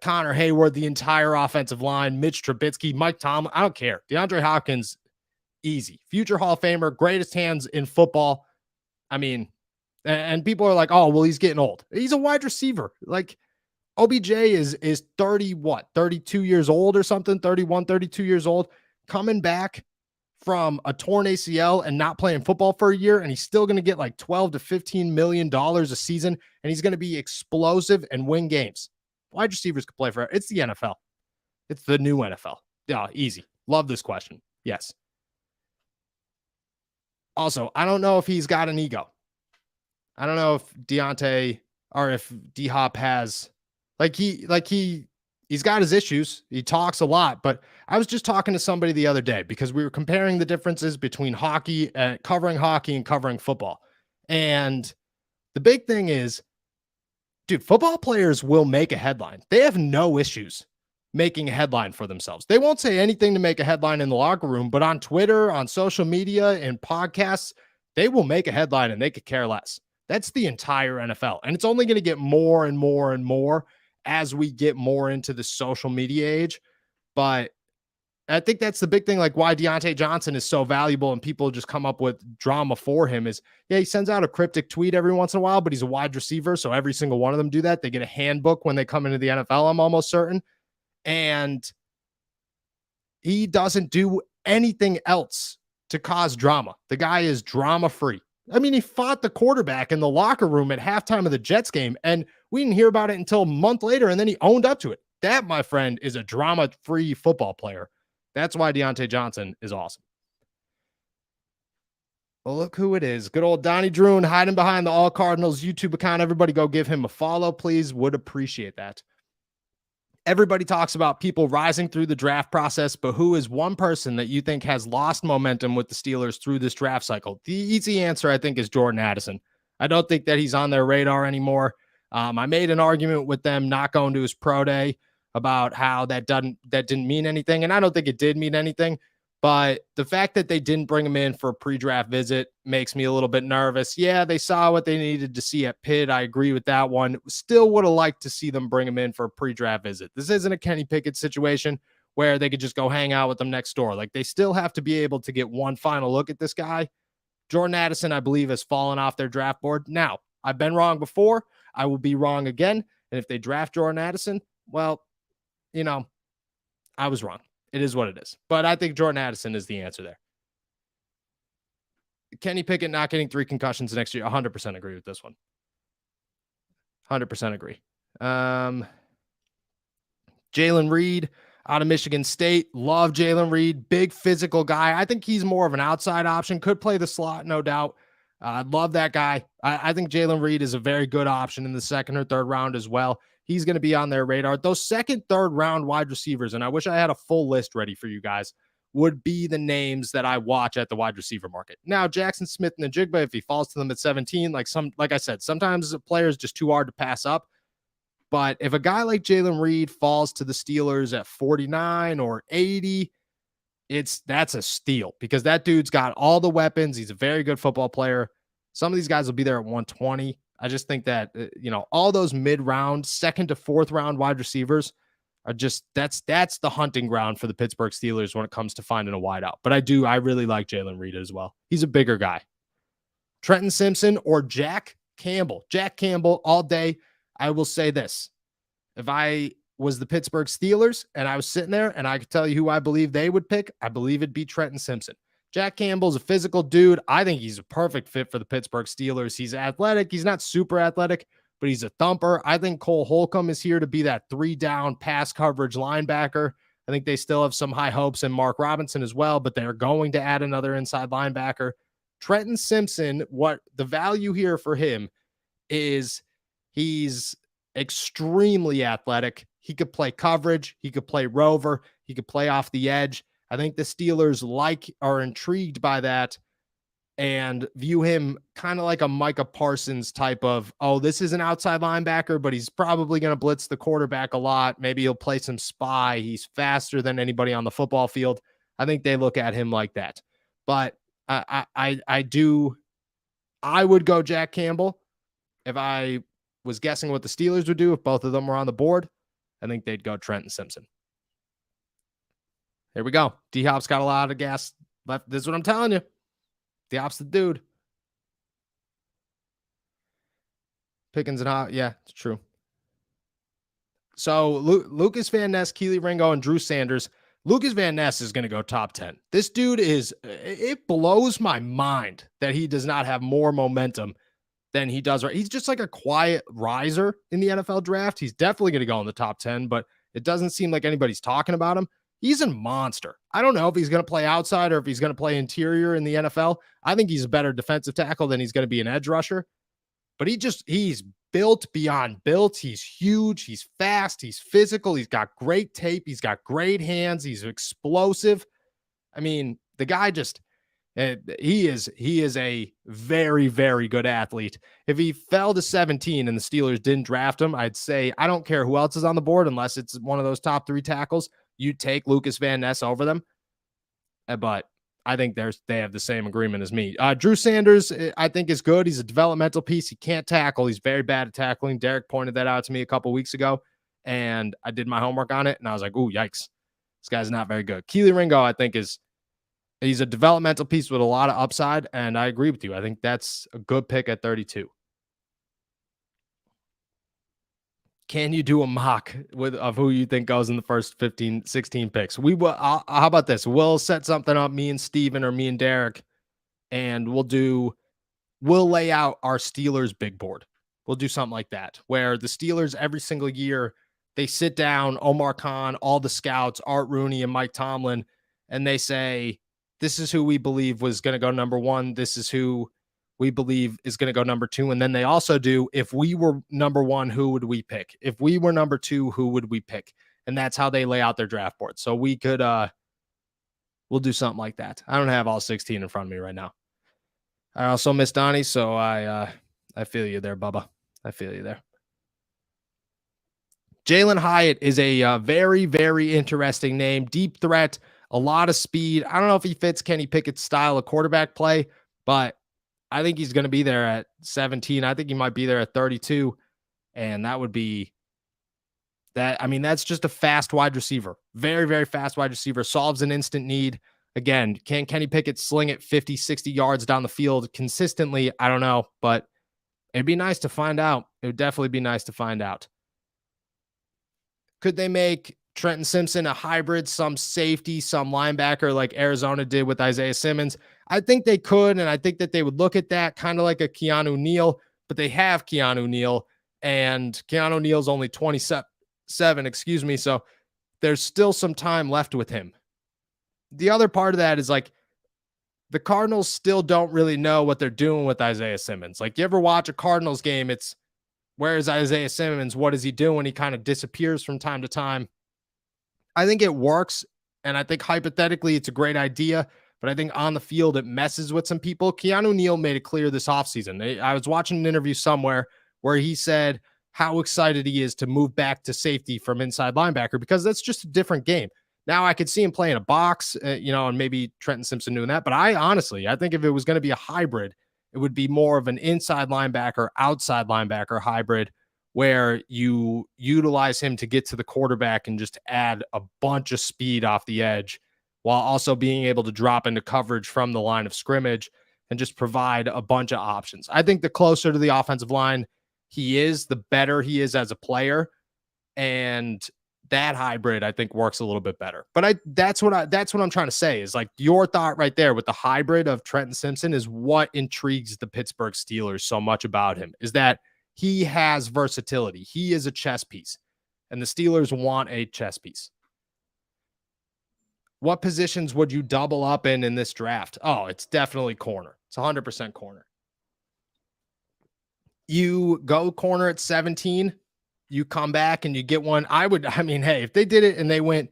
Connor Hayward, the entire offensive line, Mitch Trubisky, Mike Tomlin, I don't care. DeAndre Hopkins, easy. Future Hall of Famer, greatest hands in football. I mean, and people are like, oh, well, he's getting old. He's a wide receiver. Like, OBJ is 32 years old or something, 31, 32 years old, coming back from a torn ACL and not playing football for a year, and he's still going to get like $12 to $15 million a season, and he's going to be explosive and win games. Wide receivers could play for it. It's the NFL. It's the new NFL. Yeah, easy. Love this question. Yes. Also, I don't know if he's got an ego. I don't know if Deontay or if D-Hop has he's got his issues. He talks a lot, but I was just talking to somebody the other day because we were comparing the differences between covering hockey and covering football. And the big thing is, dude, football players will make a headline. They have no issues making a headline for themselves. They won't say anything to make a headline in the locker room, but on Twitter, on social media, and podcasts, they will make a headline and they could care less. That's the entire NFL. And it's only going to get more and more and more as we get more into the social media age. But I think that's the big thing, like why Deontay Johnson is so valuable and people just come up with drama for him is, yeah, he sends out a cryptic tweet every once in a while, but he's a wide receiver. So every single one of them do that. They get a handbook when they come into the NFL, I'm almost certain. And he doesn't do anything else to cause drama. The guy is drama free. I mean, he fought the quarterback in the locker room at halftime of the Jets game, and we didn't hear about it until a month later, and then he owned up to it. That, my friend, is a drama-free football player. That's why Deontay Johnson is awesome. Well, look who it is. Good old Donnie Drune hiding behind the All Cardinals YouTube account. Everybody go give him a follow, please. Would appreciate that. Everybody talks about people rising through the draft process, but who is one person that you think has lost momentum with the Steelers through this draft cycle? The easy answer, I think, is Jordan Addison. I don't think that he's on their radar anymore. I made an argument with them not going to his pro day about how that didn't mean anything, and I don't think it did mean anything. But the fact that they didn't bring him in for a pre-draft visit makes me a little bit nervous. Yeah, they saw what they needed to see at Pitt. I agree with that one. Still would have liked to see them bring him in for a pre-draft visit. This isn't a Kenny Pickett situation where they could just go hang out with them next door. Like, they still have to be able to get one final look at this guy. Jordan Addison, I believe, has fallen off their draft board. Now, I've been wrong before. I will be wrong again. And if they draft Jordan Addison, well, I was wrong. It is what it is. But I think Jordan Addison is the answer there. Kenny Pickett not getting 3 concussions next year. 100% agree with this one. 100% agree. Jalen Reed out of Michigan State. Love Jalen Reed. Big physical guy. I think he's more of an outside option. Could play the slot, no doubt. Love that guy. I think Jalen Reed is a very good option in the 2nd or 3rd round as well. He's going to be on their radar. Those 2nd, 3rd round wide receivers, and I wish I had a full list ready for you guys, would be the names that I watch at the wide receiver market. Now, Jackson Smith-Njigba, if he falls to them at 17, like I said, sometimes a player is just too hard to pass up. But if a guy like Jalen Reed falls to the Steelers at 49 or 80, that's a steal because that dude's got all the weapons. He's a very good football player. Some of these guys will be there at 120. I just think that, all those mid-round, 2nd to 4th round wide receivers are just, that's the hunting ground for the Pittsburgh Steelers when it comes to finding a wideout. But I really like Jalen Reed as well. He's a bigger guy. Trenton Simpson or Jack Campbell. Jack Campbell all day. I will say this. If I was the Pittsburgh Steelers and I was sitting there and I could tell you who I believe they would pick, I believe it'd be Trenton Simpson. Jack Campbell's a physical dude. I think he's a perfect fit for the Pittsburgh Steelers. He's athletic. He's not super athletic, but he's a thumper. I think Cole Holcomb is here to be that 3-down pass coverage linebacker. I think they still have some high hopes in Mark Robinson as well, but they're going to add another inside linebacker. Trenton Simpson, what the value here for him is he's extremely athletic. He could play coverage. He could play rover. He could play off the edge. I think the Steelers are intrigued by that and view him kind of like a Micah Parsons type of, this is an outside linebacker, but he's probably going to blitz the quarterback a lot. Maybe he'll play some spy. He's faster than anybody on the football field. I think they look at him like that. But I would go Jack Campbell. If I was guessing what the Steelers would do if both of them were on the board, I think they'd go Trenton Simpson. Here we go. D-Hop's got a lot of gas left. This is what I'm telling you. D-Hop's the dude. Pickens and Hop. Yeah, it's true. So Lucas Van Ness, Keely Ringo, and Drew Sanders. Lucas Van Ness is going to go top 10. This dude it blows my mind that he does not have more momentum than he does. Right? He's just like a quiet riser in the NFL draft. He's definitely going to go in the top 10, but it doesn't seem like anybody's talking about him. He's a monster. I don't know if he's going to play outside or if he's going to play interior in the NFL. I think he's a better defensive tackle than he's going to be an edge rusher. But he's built beyond built. He's huge. He's fast. He's physical. He's got great tape. He's got great hands. He's explosive. I mean, the guy he is a very, very good athlete. If he fell to 17 and the Steelers didn't draft him, I'd say, I don't care who else is on the board, unless it's one of those top 3 tackles. You take Lucas Van Ness over them. But I think they have the same agreement as me. Drew Sanders, I think, is good. He's a developmental piece. He can't tackle. He's very bad at tackling. Derek pointed that out to me a couple weeks ago, and I did my homework on it, and I was like, ooh, yikes. This guy's not very good. Keely Ringo, I think, he's a developmental piece with a lot of upside, and I agree with you. I think that's a good pick at 32. Can you do a mock of who you think goes in the first 15, 16 picks? We will. How about this? We'll set something up, me and Steven or me and Derek, and we'll lay out our Steelers big board. We'll do something like that, where the Steelers every single year, they sit down, Omar Khan, all the scouts, Art Rooney and Mike Tomlin, and they say, this is who we believe was going to go number one. This is who we believe is going to go number two. And then they also do, if we were number one, who would we pick? If we were number two, who would we pick? And that's how they lay out their draft board. So we could, we'll do something like that. I don't have all 16 in front of me right now. I also miss Donnie, so I feel you there, Bubba. I feel you there. Jalen Hyatt is a very, very interesting name. Deep threat, a lot of speed. I don't know if he fits Kenny Pickett's style of quarterback play, but I think he's going to be there at 17. I think he might be there at 32, and that would be that. I mean, that's just a fast wide receiver. Very, very fast wide receiver. Solves an instant need. Again, can Kenny Pickett sling it 50, 60 yards down the field consistently? I don't know, but it'd be nice to find out. It would definitely be nice to find out. Could they make Trenton Simpson a hybrid, some safety, some linebacker like Arizona did with Isaiah Simmons? I think they could, and I think that they would look at that kind of like a Keanu Neal, but they have Keanu Neal, and Keanu Neal's only 27, so there's still some time left with him. The other part of that is like the Cardinals still don't really know what they're doing with Isaiah Simmons. Like, you ever watch a Cardinals game, it's where is Isaiah Simmons? What is he doing? He kind of disappears from time to time. I think it works, and I think hypothetically it's a great idea, but I think on the field it messes with some people. Keanu Neal made it clear this offseason. I was watching an interview somewhere where he said how excited he is to move back to safety from inside linebacker because that's just a different game. Now I could see him playing a box, and maybe Trenton Simpson doing that. But I think if it was going to be a hybrid, it would be more of an inside linebacker, outside linebacker hybrid where you utilize him to get to the quarterback and just add a bunch of speed off the edge while also being able to drop into coverage from the line of scrimmage and just provide a bunch of options. I think the closer to the offensive line he is, the better he is as a player. And that hybrid, I think, works a little bit better. But that's what I'm trying to say is like your thought right there with the hybrid of Trenton Simpson is what intrigues the Pittsburgh Steelers so much about him, is that he has versatility. He is a chess piece, and the Steelers want a chess piece. What positions would you double up in this draft? Oh, it's definitely corner. It's 100% corner. You go corner at 17, you come back and you get one. Hey, if they did it and they went,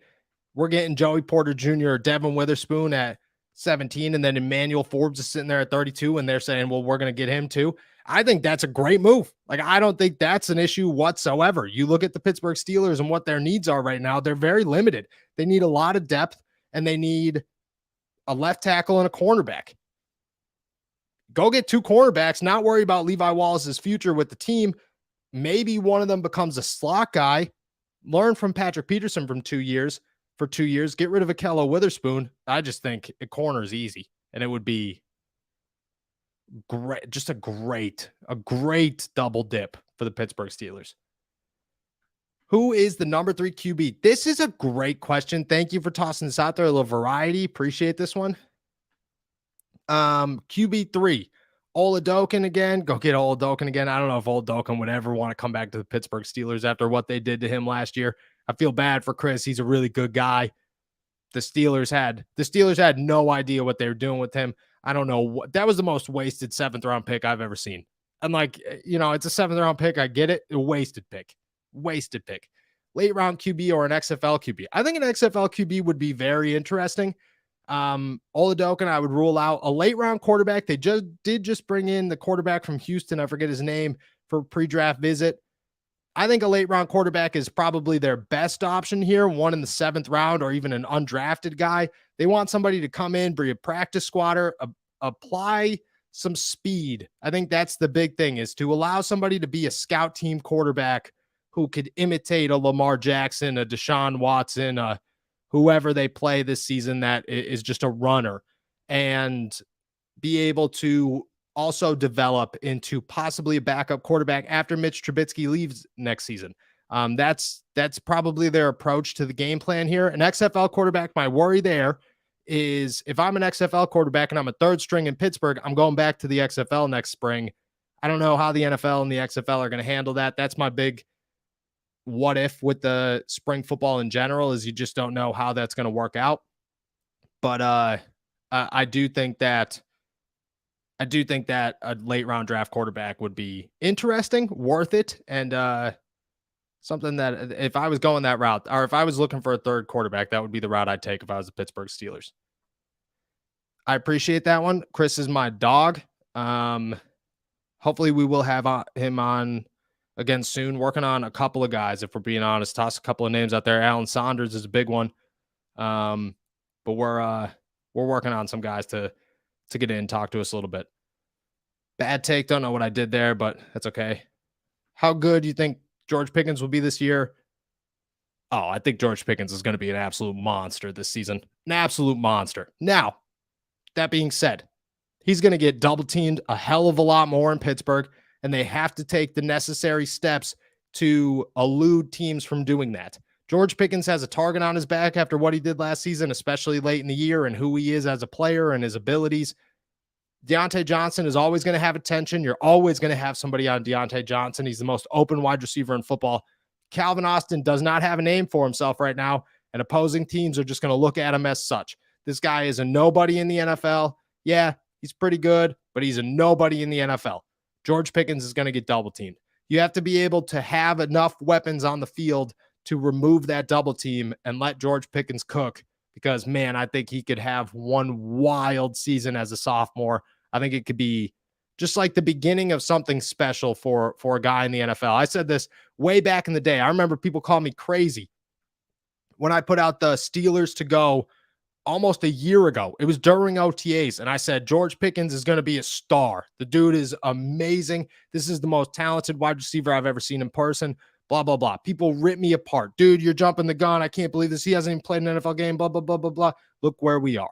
we're getting Joey Porter Jr. or Devin Witherspoon at 17, and then Emmanuel Forbes is sitting there at 32, and they're saying, well, we're going to get him too. I think that's a great move. Like, I don't think that's an issue whatsoever. You look at the Pittsburgh Steelers and what their needs are right now. They're very limited. They need a lot of depth, and they need a left tackle and a cornerback. Go get two cornerbacks, not worry about Levi Wallace's future with the team. Maybe one of them becomes a slot guy. Learn from Patrick Peterson for 2 years. Get rid of Akello Witherspoon. I just think a corner is easy, and it would be great. Just a great double dip for the Pittsburgh Steelers. Who is the number 3 QB? This is a great question. Thank you for tossing this out there. A little variety. Appreciate this one. QB 3. Oladokin again. Go get Oladokin again. I don't know if Oladokin would ever want to come back to the Pittsburgh Steelers after what they did to him last year. I feel bad for Chris. He's a really good guy. The Steelers had no idea what they were doing with him. I don't know what that was the most wasted 7th round pick I've ever seen. I'm like, it's a 7th round pick. I get it. A wasted pick. Late round QB or an XFL QB. I think an XFL QB would be very interesting. Oladokin, I would rule out. A late round quarterback. They just bring in the quarterback from Houston. I forget his name for pre-draft visit. I think a late round quarterback is probably their best option here. One in the 7th round or even an undrafted guy. They want somebody to come in, be a practice squatter, apply some speed. I think that's the big thing, is to allow somebody to be a scout team quarterback who could imitate a Lamar Jackson, a Deshaun Watson, whoever they play this season that is just a runner, and be able to also develop into possibly a backup quarterback after Mitch Trubisky leaves next season. That's probably their approach to the game plan here. An XFL quarterback, my worry there is if I'm an XFL quarterback and I'm a third string in Pittsburgh, I'm going back to the XFL next spring. I don't know how the NFL and the XFL are going to handle that. That's my big what if with the spring football in general, is you just don't know how that's going to work out. But I do think that a late round draft quarterback would be interesting, worth it, and something that if I was going that route, or if I was looking for a third quarterback, that would be the route I'd take if I was the Pittsburgh Steelers. I appreciate that one. Chris is my dog. Hopefully we will have him on again soon, working on a couple of guys, if we're being honest. Toss a couple of names out there. Alan Saunders is a big one. But we're working on some guys to get in, talk to us a little bit. Bad take. Don't know what I did there, but that's okay. How good do you think George Pickens will be this year? Oh, I think George Pickens is going to be an absolute monster this season. An absolute monster. Now, that being said, he's going to get double teamed a hell of a lot more in Pittsburgh, and they have to take the necessary steps to elude teams from doing that. George Pickens has a target on his back after what he did last season, especially late in the year, and who he is as a player and his abilities. Deontay Johnson is always going to have attention. You're always going to have somebody on Deontay Johnson. He's the most open wide receiver in football. Calvin Austin does not have a name for himself right now, and opposing teams are just going to look at him as such. This guy is a nobody in the NFL. Yeah, he's pretty good, but he's a nobody in the NFL. George Pickens is going to get double teamed. You have to be able to have enough weapons on the field to remove that double team and let George Pickens cook, because, man, I think he could have one wild season as a sophomore. I think it could be just like the beginning of something special for a guy in the NFL. I said this way back in the day. I remember people call me crazy when I put out the Steelers to go almost a year ago. It was during OTAs, and I said George Pickens is going to be a star. The dude is amazing. This is the most talented wide receiver I've ever seen in person. Blah, blah, blah. People rip me apart. Dude, you're jumping the gun. I can't believe this. He hasn't even played an NFL game. Blah, blah, blah, blah, blah. Look where we are.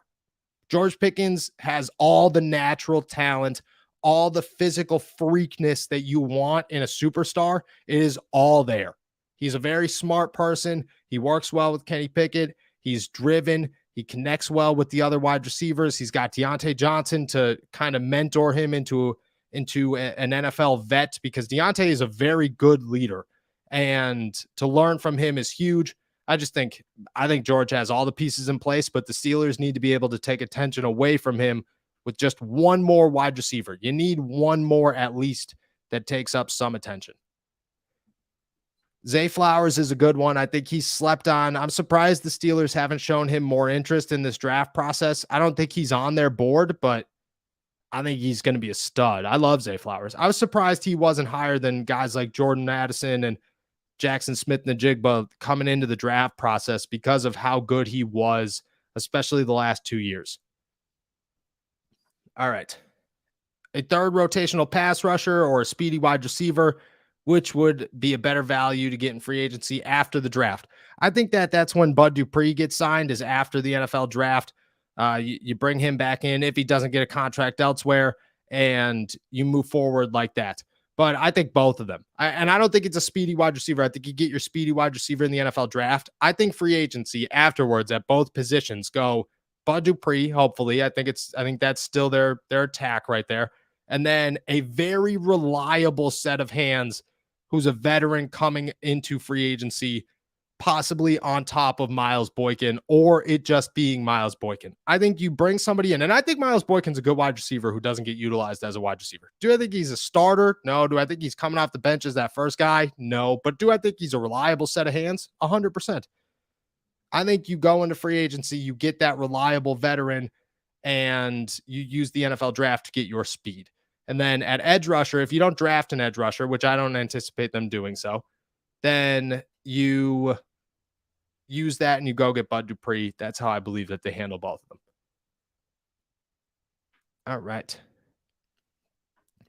George Pickens has all the natural talent, all the physical freakness that you want in a superstar. It is all there. He's a very smart person. He works well with Kenny Pickett. He's driven. He connects well with the other wide receivers. He's got Deontay Johnson to kind of mentor him into an NFL vet, because Deontay is a very good leader, and to learn from him is huge. I think George has all the pieces in place, but the Steelers need to be able to take attention away from him with just one more wide receiver. You need one more at least that takes up some attention. Zay Flowers is a good one. I think he's slept on. I'm surprised the Steelers haven't shown him more interest in this draft process. I don't think he's on their board, but I think he's going to be a stud. I love Zay Flowers. I was surprised he wasn't higher than guys like Jordan Addison and Jackson Smith-Njigba coming into the draft process because of how good he was, especially the last 2 years. All right. A third rotational pass rusher or a speedy wide receiver, which would be a better value to get in free agency after the draft. I think that's when Bud Dupree gets signed, is after the NFL draft. You bring him back in if he doesn't get a contract elsewhere, and you move forward like that. But I think both of them. And I don't think it's a speedy wide receiver. I think you get your speedy wide receiver in the NFL draft. I think free agency afterwards at both positions go Bud Dupree, hopefully. I think that's still their attack right there. And then a very reliable set of hands who's a veteran coming into free agency, possibly on top of Miles Boykin, or it just being Miles Boykin. I think you bring somebody in, and I think Miles Boykin's a good wide receiver who doesn't get utilized as a wide receiver. Do I think he's a starter? No. Do I think he's coming off the bench as that first guy? No. But do I think he's a reliable set of hands? 100%. I think you go into free agency, you get that reliable veteran, and you use the NFL draft to get your speed. And then at edge rusher, if you don't draft an edge rusher, which I don't anticipate them doing so, then you use that and you go get Bud Dupree. That's how I believe that they handle both of them. All right.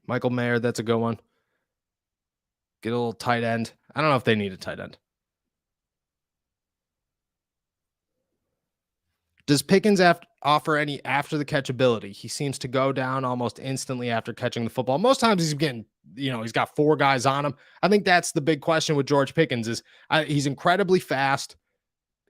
Michael Mayer, that's a good one. Get a little tight end. I don't know if they need a tight end. Does Pickens offer any after the catch ability? He seems to go down almost instantly after catching the football. Most times he's getting, he's got 4 guys on him. I think that's the big question with George Pickens is he's incredibly fast.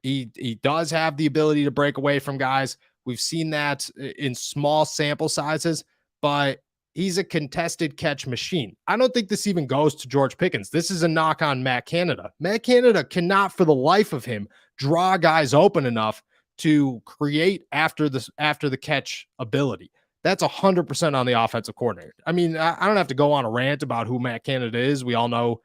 He does have the ability to break away from guys. We've seen that in small sample sizes, but he's a contested catch machine. I don't think this even goes to George Pickens. This is a knock on Matt Canada. Matt Canada cannot for the life of him draw guys open enough to create after the catch ability. That's 100% on the offensive coordinator. I mean, I don't have to go on a rant about who Matt Canada is. We all know,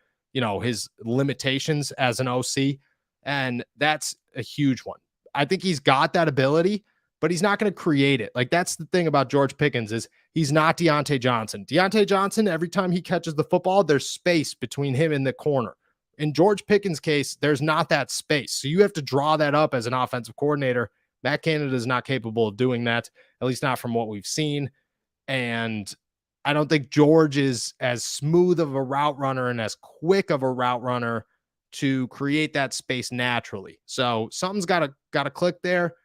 his limitations as an OC, and that's a huge one. I think he's got that ability, but he's not going to create it. Like, that's the thing about George Pickens is he's not Deontay Johnson. Deontay Johnson, every time he catches the football, there's space between him and the corner. In George Pickens' case, there's not that space. So you have to draw that up as an offensive coordinator. Matt Canada is not capable of doing that, at least not from what we've seen. And I don't think George is as smooth of a route runner and as quick of a route runner to create that space naturally. So something's got to click there.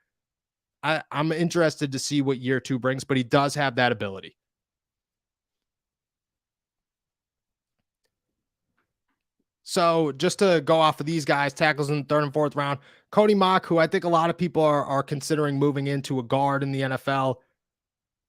I'm interested to see what year 2 brings, but he does have that ability. So just to go off of these guys, tackles in the 3rd and 4th round, Cody Mock, who I think a lot of people are considering moving into a guard in the NFL.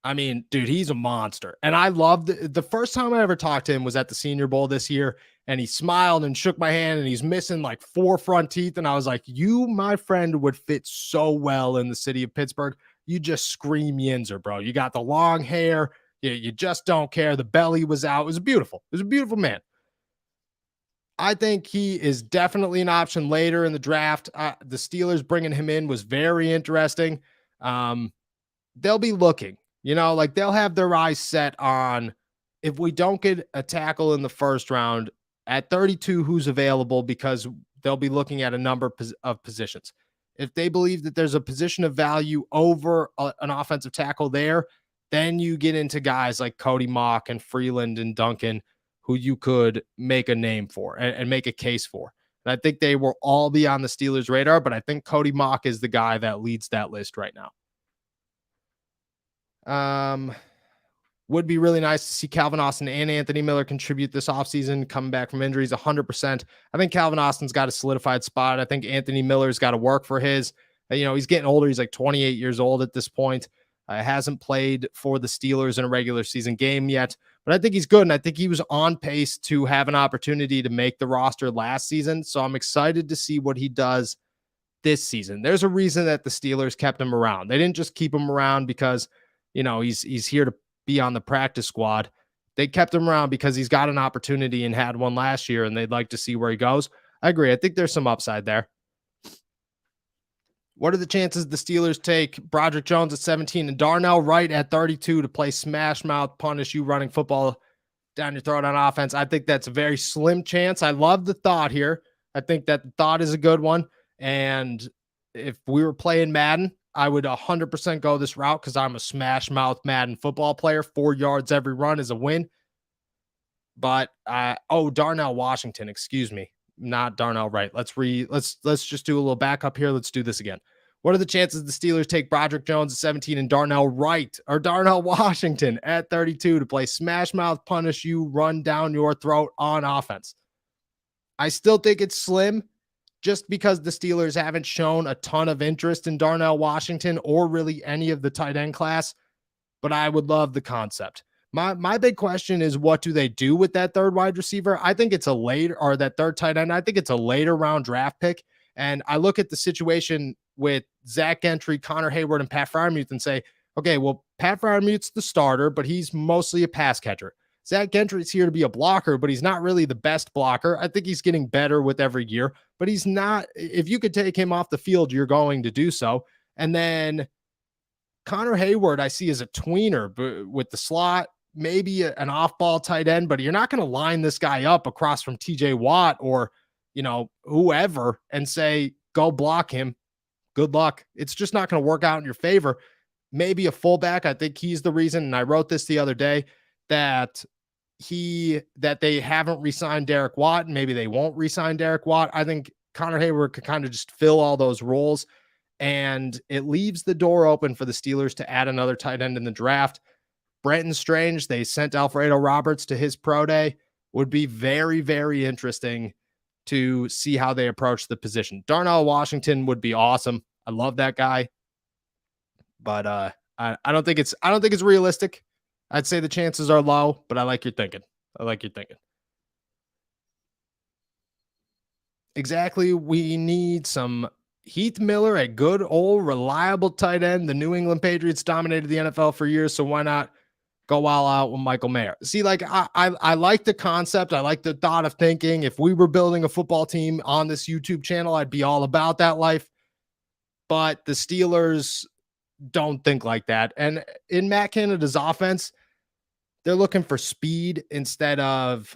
I mean, dude, he's a monster. And I love the first time I ever talked to him was at the Senior Bowl this year, and he smiled and shook my hand, and he's missing like 4 front teeth. And I was like, you, my friend, would fit so well in the city of Pittsburgh. You just scream Yinzer, bro. You got the long hair. You just don't care. The belly was out. It was beautiful. It was a beautiful man. I think he is definitely an option later in the draft. The Steelers bringing him in was very interesting. They'll be looking, they'll have their eyes set on if we don't get a tackle in the 1st round at 32, who's available, because they'll be looking at a number of positions. If they believe that there's a position of value over an offensive tackle there, then you get into guys like Cody Mock and Freeland and Duncan, who you could make a name for and make a case for. And I think they will all be on the Steelers' radar, but I think Cody Mock is the guy that leads that list right now. Would be really nice to see Calvin Austin and Anthony Miller contribute this offseason, coming back from injuries 100%. I think Calvin Austin's got a solidified spot. I think Anthony Miller's got to work for his. He's getting older. He's like 28 years old at this point. Hasn't played for the Steelers in a regular season game yet, but I think he's good. And I think he was on pace to have an opportunity to make the roster last season. So I'm excited to see what he does this season. There's a reason that the Steelers kept him around. They didn't just keep him around because, he's here to be on the practice squad. They kept him around because he's got an opportunity and had one last year, and they'd like to see where he goes. I agree. I think there's some upside there. What are the chances the Steelers take Broderick Jones at 17 and Darnell Wright at 32 to play smash mouth, punish you running football down your throat on offense? I think that's a very slim chance. I love the thought here. I think that the thought is a good one. And if we were playing Madden, I would 100% go this route because I'm a smash mouth Madden football player. 4 yards every run is a win. But Darnell Washington, excuse me. Not Darnell Wright. Let's just do a little backup here. Let's do this again. What are the chances the Steelers take Broderick Jones at 17 and Darnell Washington at 32 to play smash mouth, punish you, run down your throat on offense? I still think it's slim just because the Steelers haven't shown a ton of interest in Darnell Washington or really any of the tight end class, but I would love the concept. My big question is, what do they do with that 3rd wide receiver? I think it's that 3rd tight end. I think it's a later round draft pick. And I look at the situation with Zach Gentry, Connor Hayward, and Pat Freiermuth and say, okay, well, Pat Freiermuth's the starter, but he's mostly a pass catcher. Zach Gentry's here to be a blocker, but he's not really the best blocker. I think he's getting better with every year, but he's not. If you could take him off the field, you're going to do so. And then Connor Hayward, I see as a tweener with the slot, maybe an off-ball tight end, but you're not going to line this guy up across from TJ Watt or, whoever and say, go block him. Good luck. It's just not going to work out in your favor. Maybe a fullback. I think he's the reason. And I wrote this the other day that they haven't re-signed Derek Watt, and maybe they won't re-sign Derek Watt. I think Connor Hayward could kind of just fill all those roles. and it leaves the door open for the Steelers to add another tight end in the draft. Brenton Strange, they sent Alfredo Roberts to his pro day. Would be very, very interesting to see how they approach the position. Darnell Washington would be awesome. I love that guy, but I don't think it's realistic. I'd say the chances are low, but I like your thinking. I like your thinking. Exactly. We need some Heath Miller, a good old reliable tight end. The New England Patriots dominated the NFL for years, so why not go all out with Michael Mayer? See, like I like the concept. I like the thought of thinking if we were building a football team on this YouTube channel, I'd be all about that life. But the Steelers don't think like that. And in Matt Canada's offense, they're looking for speed instead of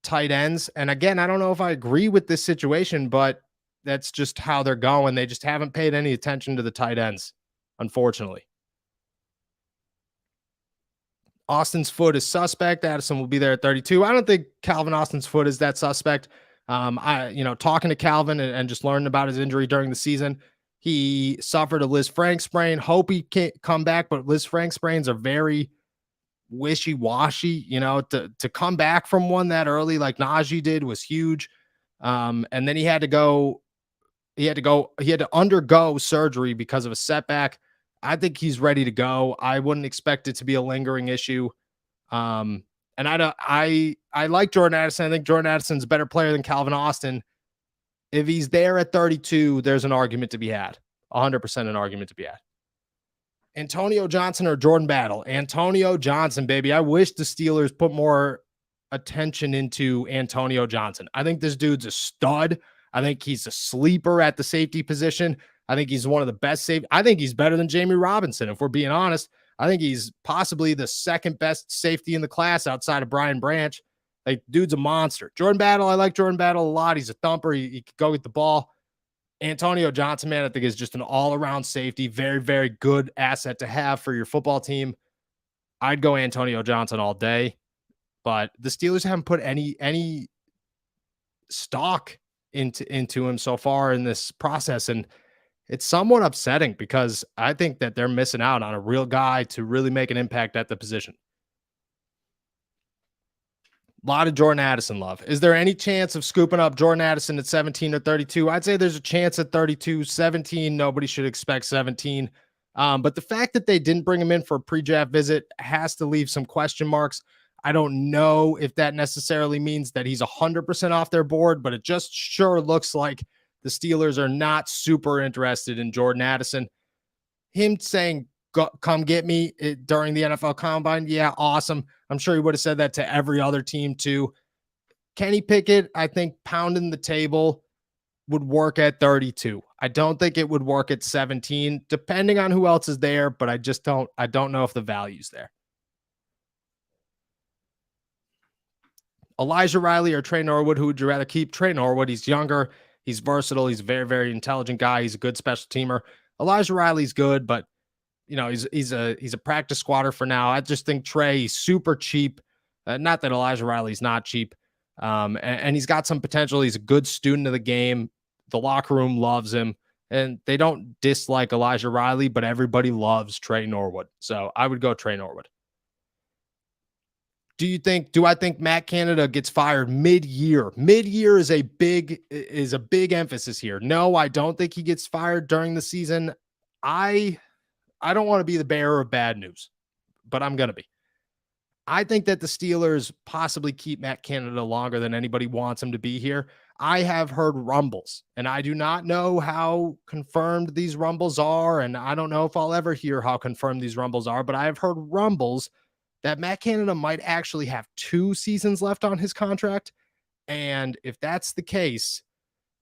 tight ends. And again, I don't know if I agree with this situation, but that's just how they're going. They just haven't paid any attention to the tight ends, unfortunately. Austin's foot is suspect. Addison will be there at 32. I don't think Calvin Austin's foot is that suspect. Talking to Calvin and just learning about his injury during the season, he suffered a Liz Frank sprain. Hope he can't come back, but Liz Frank sprains are very wishy-washy. To come back from one that early like Najee did was huge. And then he had to undergo surgery because of a setback. I think he's ready to go. I wouldn't expect it to be a lingering issue. And I like Jordan Addison. I think Jordan Addison's a better player than Calvin Austin. If he's there at 32, there's an argument to be had. 100% an argument to be had. Antonio Johnson or Jordan Battle? Antonio Johnson, baby. I wish the Steelers put more attention into Antonio Johnson. I think this dude's a stud. I think he's a sleeper at the safety position. I think he's one of the best safety. I think he's better than Jamie Robinson, if we're being honest. I think he's possibly the second best safety in the class outside of Brian Branch. Like, dude's a monster. Jordan Battle, I like Jordan Battle a lot. He's a thumper. He could go get the ball. Antonio Johnson, man, I think is just an all-around safety. Very, very good asset to have for your football team. I'd go Antonio Johnson all day. But the Steelers haven't put any stock into him so far in this process. And it's somewhat upsetting because I think that they're missing out on a real guy to really make an impact at the position. A lot of Jordan Addison love. Is there any chance of scooping up Jordan Addison at 17 or 32? I'd say there's a chance at 32. 17, nobody should expect 17. But the fact that they didn't bring him in for a pre-draft visit has to leave some question marks. I don't know if that necessarily means that he's 100% off their board, but it just sure looks like the Steelers are not super interested in Jordan Addison. Him saying, come get me during the NFL Combine, yeah, awesome. I'm sure he would have said that to every other team too. Kenny Pickett, I think pounding the table would work at 32. I don't think it would work at 17, depending on who else is there, but I don't know if the value's there. Elijah Riley or Trey Norwood, who would you rather keep? Trey Norwood, he's younger, he's versatile, he's a very, very intelligent guy, he's a good special teamer. Elijah Riley's good, but he's a practice squatter for now. I just think Trey's super cheap. Not that Elijah Riley's not cheap. And he's got some potential. He's a good student of the game. The locker room loves him, and they don't dislike Elijah Riley, but everybody loves Trey Norwood. So I would go Trey Norwood. Do I think Matt Canada gets fired mid-year? Mid-year is a big emphasis here. No, I don't think he gets fired during the season. I don't want to be the bearer of bad news, but I'm going to be. I think that the Steelers possibly keep Matt Canada longer than anybody wants him to be here. I have heard rumbles, and I do not know how confirmed these rumbles are, and I don't know if I'll ever hear how confirmed these rumbles are, but I have heard rumbles that Matt Canada might actually have 2 seasons left on his contract. And if that's the case,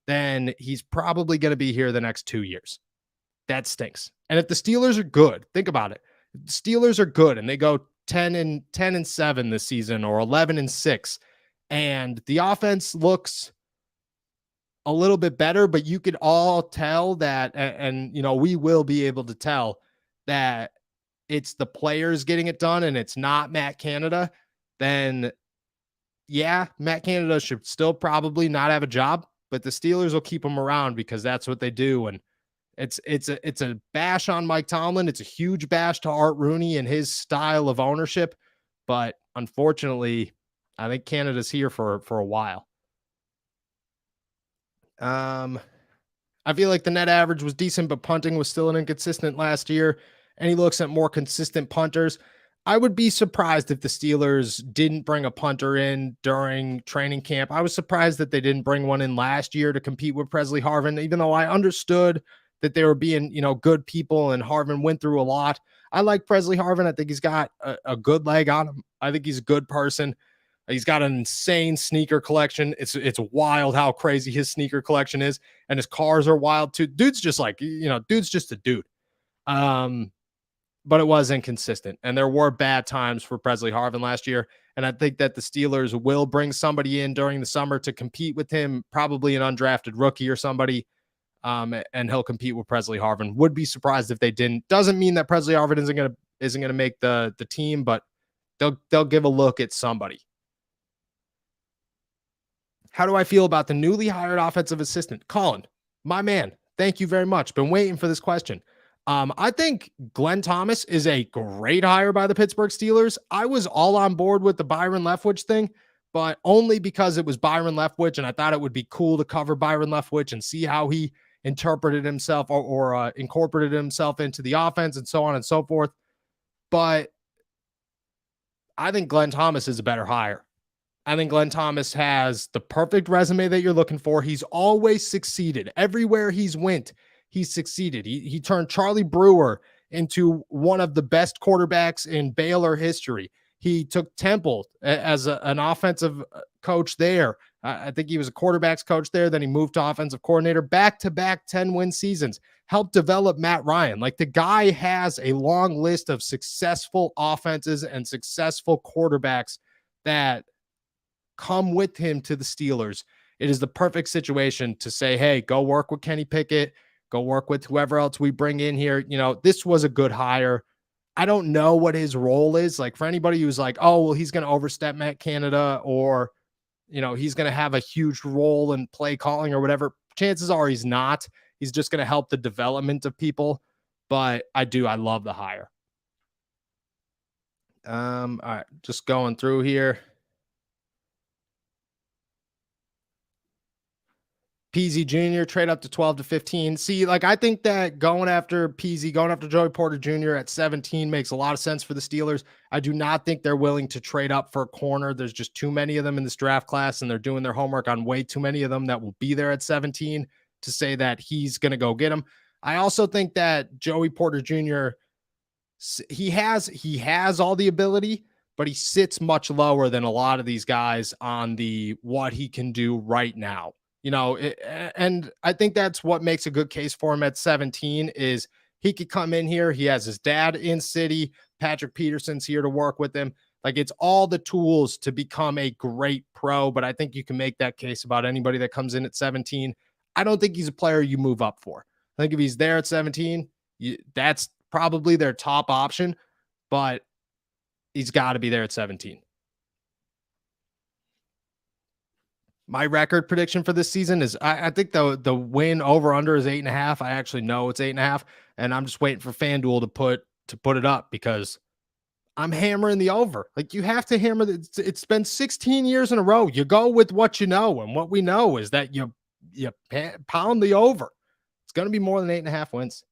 then he's probably going to be here the next 2 years. That stinks. And if the Steelers are good, think about it. If the Steelers are good and they go 10-7 this season or 11-6, and the offense looks a little bit better, but you could all tell that, and we will be able to tell that it's the players getting it done and it's not Matt Canada, then yeah, Matt Canada should still probably not have a job, but the Steelers will keep him around because that's what they do. And It's a bash on Mike Tomlin. It's a huge bash to Art Rooney and his style of ownership. But unfortunately, I think Canada's here for a while. I feel like the net average was decent, but punting was still an inconsistent last year. And he looks at more consistent punters. I would be surprised if the Steelers didn't bring a punter in during training camp. I was surprised that they didn't bring one in last year to compete with Presley Harvin, even though I understood that they were being, good people and Harvin went through a lot. I like Presley Harvin. I think he's got a good leg on him. I think he's a good person. He's got an insane sneaker collection. It's wild how crazy his sneaker collection is, and his cars are wild too. Dude's just like, dude's just a dude. But it was inconsistent, and there were bad times for Presley Harvin last year. And I think that the Steelers will bring somebody in during the summer to compete with him, probably an undrafted rookie or somebody, and he'll compete with Presley Harvin. Would be surprised if they didn't. Doesn't mean that Presley Harvin isn't gonna make the team, but they'll give a look at somebody. How do I feel about the newly hired offensive assistant? Colin, my man, thank you very much. Been waiting for this question. I think Glenn Thomas is a great hire by the Pittsburgh Steelers. I was all on board with the Byron Leftwich thing, but only because it was Byron Leftwich, and I thought it would be cool to cover Byron Leftwich and see how he interpreted himself or incorporated himself into the offense and so on and so forth. But I think Glenn Thomas is a better hire. I think Glenn Thomas has the perfect resume that you're looking for. He's always succeeded. Everywhere he's went, he's succeeded. He turned Charlie Brewer into one of the best quarterbacks in Baylor history. He took Temple as an offensive coach there. I think he was a quarterback's coach there. Then he moved to offensive coordinator, back-to-back 10-win seasons, helped develop Matt Ryan. Like, the guy has a long list of successful offenses and successful quarterbacks that come with him to the Steelers. It is the perfect situation to say, hey, go work with Kenny Pickett, go work with whoever else we bring in here. This was a good hire. I don't know what his role is. Like, for anybody who's like, oh, well, he's going to overstep Matt Canada, or, he's going to have a huge role in play calling or whatever. Chances are he's not. He's just going to help the development of people. But I love the hire. All right, just going through here. Peasy Jr. trade up to 12 to 15. See, I think that going after Peasy, going after Joey Porter Jr. at 17 makes a lot of sense for the Steelers. I do not think they're willing to trade up for a corner. There's just too many of them in this draft class, and they're doing their homework on way too many of them that will be there at 17 to say that he's going to go get them. I also think that Joey Porter Jr., he has all the ability, but he sits much lower than a lot of these guys on the what he can do right now. And I think that's what makes a good case for him at 17 is he could come in here. He has his dad in city. Patrick Peterson's here to work with him. It's all the tools to become a great pro, but I think you can make that case about anybody that comes in at 17. I don't think he's a player you move up for. I think if he's there at 17, that's probably their top option, but he's got to be there at 17. My record prediction for this season is I think the win over under is 8.5. I actually know it's 8.5, and I'm just waiting for FanDuel to put it up because I'm hammering the over. You have to hammer it's been 16 years in a row. You go with what you know, and what we know is that you pound the over. It's going to be more than 8.5 wins.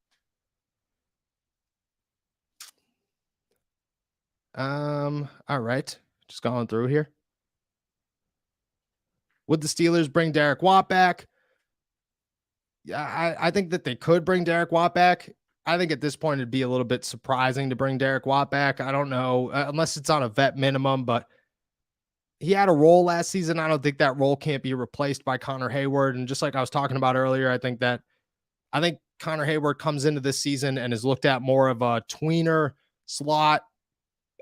All right, just going through here. Would the Steelers bring Derek Watt back? Yeah, I think that they could bring Derek Watt back. I think at this point it'd be a little bit surprising to bring Derek Watt back. I don't know, unless it's on a vet minimum, but he had a role last season. I don't think that role can't be replaced by Connor Hayward. And just like I was talking about earlier, I think Connor Hayward comes into this season and is looked at more of a tweener, slot,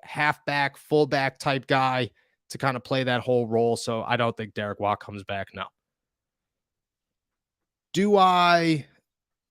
halfback, fullback type guy to kind of play that whole role. So I don't think Derek Watt comes back now. Do I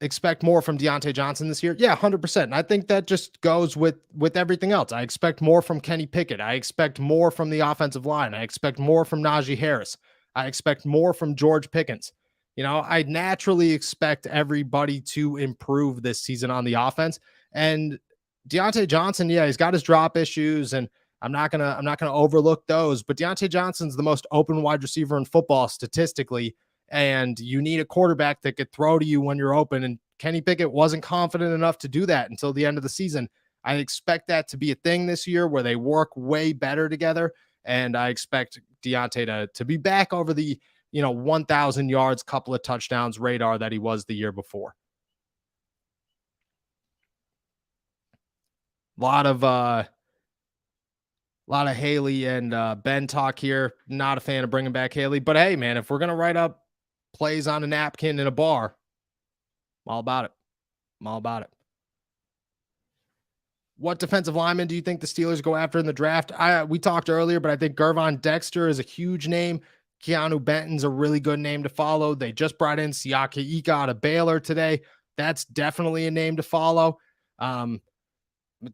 expect more from Deontay Johnson this year? Yeah, 100%. And I think that just goes with everything else. I expect more from Kenny Pickett. I expect more from the offensive line. I expect more from Najee Harris. I expect more from George Pickens. I naturally expect everybody to improve this season on the offense. And Deontay Johnson, yeah, he's got his drop issues, and I'm not gonna overlook those. But Deontay Johnson's the most open wide receiver in football statistically, and you need a quarterback that could throw to you when you're open. And Kenny Pickett wasn't confident enough to do that until the end of the season. I expect that to be a thing this year where they work way better together. And I expect Deontay to be back over the 1,000 yards, couple of touchdowns radar that he was the year before. A lot of Haley and Ben talk here. Not a fan of bringing back Haley, but hey, man, if we're gonna write up plays on a napkin in a bar, I'm all about it. I'm all about it. What defensive lineman do you think the Steelers go after in the draft? We talked earlier, but I think Gervon Dexter is a huge name. Keanu Benton's a really good name to follow. They just brought in Siaki Ika out of Baylor today. That's definitely a name to follow. They're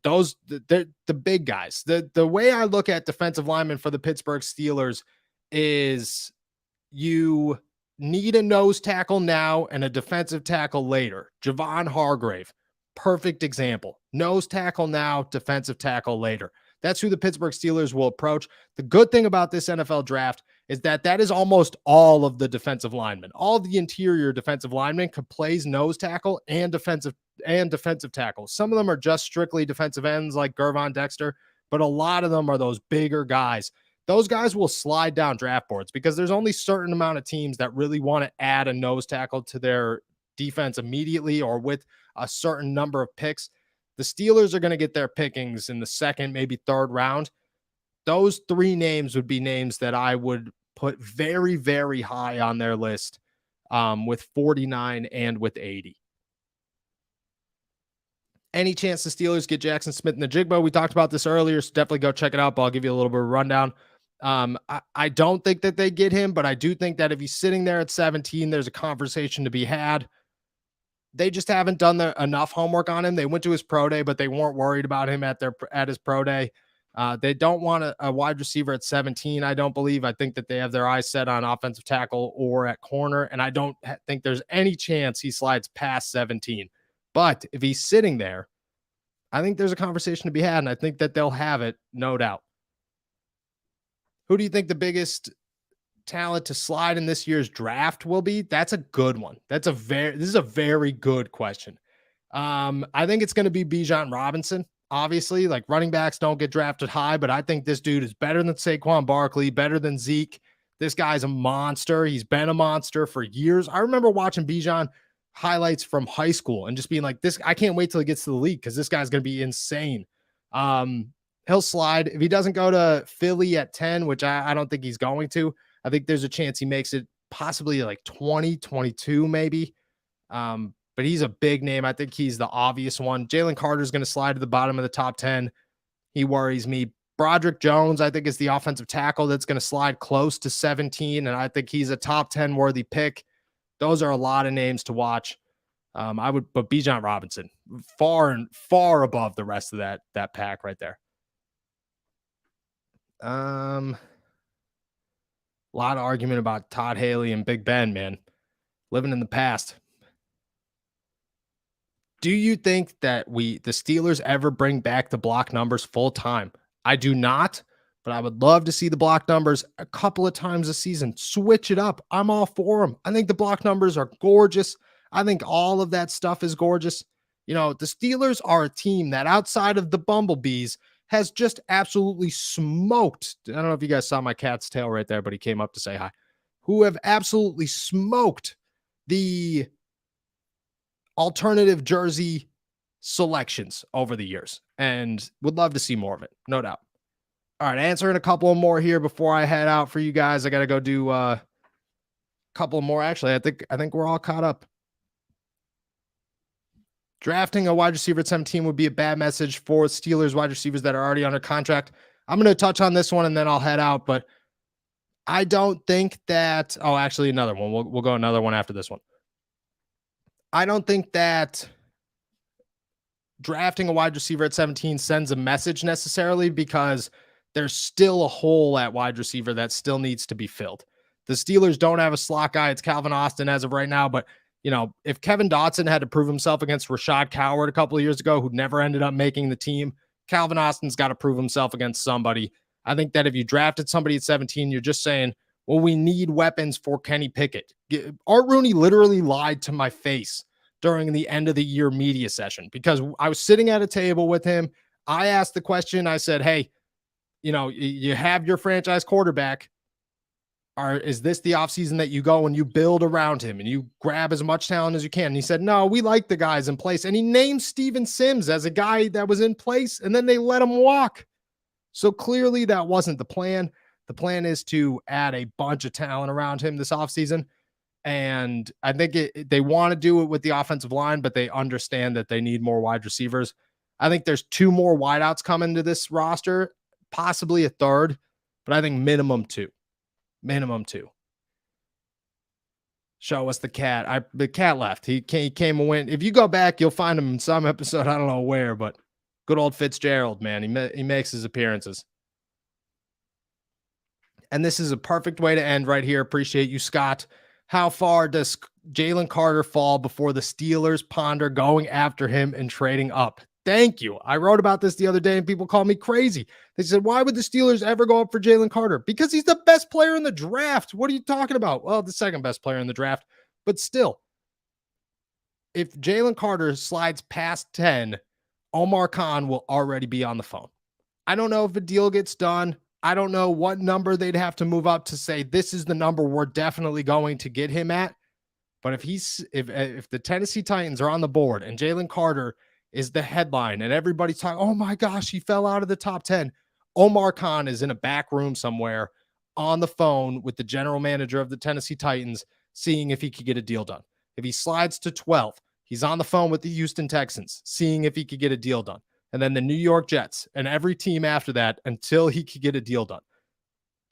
the big guys. The way I look at defensive linemen for the Pittsburgh Steelers is you need a nose tackle now and a defensive tackle later. Javon Hargrave, perfect example. Nose tackle now, defensive tackle later. That's who the Pittsburgh Steelers will approach. The good thing about this NFL draft is that is almost all of the defensive linemen. All the interior defensive linemen could play nose tackle and defensive tackle. Some of them are just strictly defensive ends like Gervon Dexter, but a lot of them are those bigger guys. Those guys will slide down draft boards because there's only a certain amount of teams that really want to add a nose tackle to their defense immediately or with a certain number of picks. The Steelers are going to get their pickings in the second, maybe third round. Those three names would be names that I would put very, very high on their list with 49 and with 80. Any chance the Steelers get Jackson Smith-Njigba? We talked about this earlier, so definitely go check it out, but I'll give you a little bit of a rundown. I don't think that they get him, but I do think that if he's sitting there at 17, there's a conversation to be had. They just haven't done enough homework on him. They went to his pro day, but they weren't worried about him at his pro day. They don't want a wide receiver at 17, I don't believe. I think that they have their eyes set on offensive tackle or at corner, and I don't think there's any chance he slides past 17. But if he's sitting there, I think there's a conversation to be had, and I think that they'll have it, no doubt. Who do you think the biggest talent to slide in this year's draft will be? That's a good one. This is a very good question. I think it's going to be Bijan Robinson. Obviously, like running backs don't get drafted high, but I think this dude is better than Saquon Barkley, better than Zeke. This guy's a monster. He's been a monster for years. I remember watching Bijan highlights from high school and just being like, I can't wait till he gets to the league because this guy's going to be insane. He'll slide. If he doesn't go to Philly at 10, which I don't think he's going to, I think there's a chance he makes it possibly like 20, 22 maybe. But he's a big name. I think he's the obvious one. Jalen Carter's going to slide to the bottom of the top 10. He worries me. Broderick Jones, I think, is the offensive tackle that's going to slide close to 17, and I think he's a top 10 worthy pick. Those are a lot of names to watch. But Bijan Robinson, far above the rest of that pack right there. A lot of argument about Todd Haley and Big Ben, man. Living in the past. Do you think that the Steelers ever bring back the block numbers full time? I do not, but I would love to see the block numbers a couple of times a season. Switch it up. I'm all for them. I think the block numbers are gorgeous. I think all of that stuff is gorgeous. The Steelers are a team that outside of the Bumblebees has just absolutely smoked. I don't know if you guys saw my cat's tail right there, but he came up to say hi. Who have absolutely smoked the alternative jersey selections over the years and would love to see more of it. No doubt. All right. Answering a couple more here before I head out for you guys. I got to go do a couple more. Actually, I think we're all caught up. Drafting a wide receiver at 17 would be a bad message for Steelers wide receivers that are already under contract. I'm going to touch on this one and then I'll head out, but I don't think that, actually another one. We'll go another one after this one. I don't think that drafting a wide receiver at 17 sends a message necessarily because there's still a hole at wide receiver that still needs to be filled. The Steelers don't have a slot guy. It's Calvin Austin as of right now. But, if Kevin Dotson had to prove himself against Rashad Coward a couple of years ago, who never ended up making the team, Calvin Austin's got to prove himself against somebody. I think that if you drafted somebody at 17, you're just saying, well, we need weapons for Kenny Pickett. Art Rooney literally lied to my face during the end of the year media session because I was sitting at a table with him. I asked the question. I said, hey, you have your franchise quarterback. Is this the offseason that you go and you build around him and you grab as much talent as you can? And he said, no, we like the guys in place. And he named Steven Sims as a guy that was in place, and then they let him walk. So clearly that wasn't the plan. The plan is to add a bunch of talent around him this offseason. And I think they want to do it with the offensive line, but they understand that they need more wide receivers. I think there's 2 more wideouts coming to this roster, possibly a third, but I think minimum 2. Minimum 2. Show us the cat. The cat left. He came and went. If you go back, you'll find him in some episode. I don't know where, but good old Fitzgerald, man. He makes his appearances. And this is a perfect way to end right here. Appreciate you, Scott. How far does Jalen Carter fall before the Steelers ponder going after him and trading up? Thank you. I wrote about this the other day and people called me crazy. They said, why would the Steelers ever go up for Jalen Carter? Because he's the best player in the draft. What are you talking about? Well, the second best player in the draft. But still, if Jalen Carter slides past 10, Omar Khan will already be on the phone. I don't know if a deal gets done. I don't know what number they'd have to move up to say this is the number we're definitely going to get him at. But if the Tennessee Titans are on the board and Jalen Carter is the headline and everybody's talking, oh my gosh, he fell out of the top 10. Omar Khan is in a back room somewhere on the phone with the general manager of the Tennessee Titans, seeing if he could get a deal done. If he slides to 12, he's on the phone with the Houston Texans, seeing if he could get a deal done. And then the New York Jets and every team after that until he could get a deal done.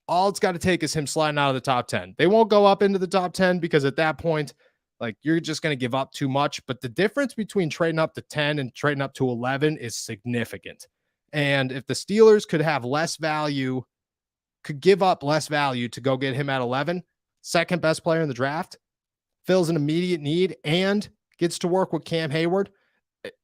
All it's got to take is him sliding out of the top 10. They won't go up into the top 10 because at that point, you're just going to give up too much. But the difference between trading up to 10 and trading up to 11 is significant. And if the Steelers could have less value, could give up less value to go get him at 11, second best player in the draft, fills an immediate need and gets to work with Cam Hayward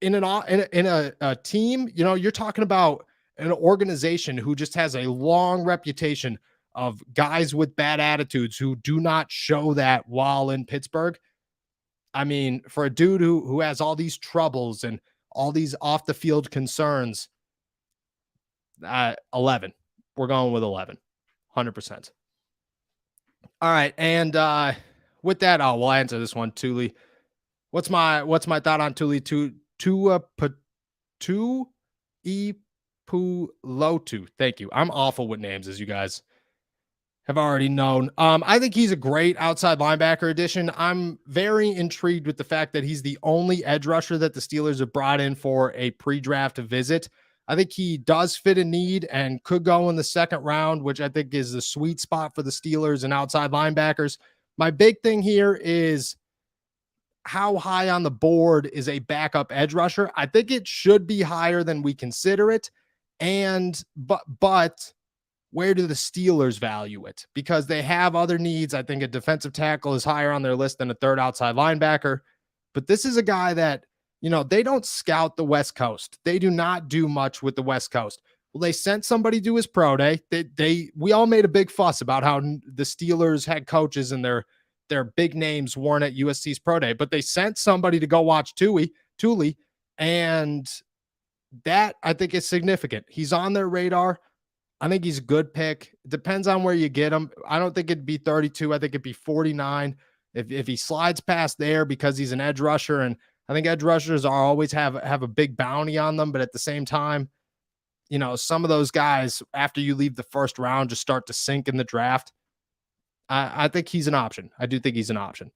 in a team, you're talking about an organization who just has a long reputation of guys with bad attitudes who do not show that while in Pittsburgh. I mean, for a dude who has all these troubles and all these off the field concerns, 11. We're going with 11, 100%. All right, and with that, we'll answer this one, Tuli. What's my thought on Tuli Tuipulotu? Thank you. I'm awful with names, as you guys have already known. I think he's a great outside linebacker addition. I'm very intrigued with the fact that he's the only edge rusher that the Steelers have brought in for a pre-draft visit. I think he does fit a need and could go in the second round, which I think is the sweet spot for the Steelers and outside linebackers. My big thing here is how high on the board is a backup edge rusher. I think it should be higher than we consider it. But where do the Steelers value it? Because they have other needs. I think a defensive tackle is higher on their list than a third outside linebacker. But this is a guy that, they don't scout the West Coast. They do not do much with the West Coast. Well, they sent somebody to his pro day. We all made a big fuss about how the Steelers had coaches and their big names weren't at USC's pro day, but they sent somebody to go watch Tuli, and that I think is significant. He's on their radar. I think he's a good pick. It depends on where you get him. I don't think it'd be 32. I think it'd be 49. If he slides past there because he's an edge rusher, and I think edge rushers are always have a big bounty on them, but at the same time, some of those guys, after you leave the first round, just start to sink in the draft. I think he's an option. I do think he's an option.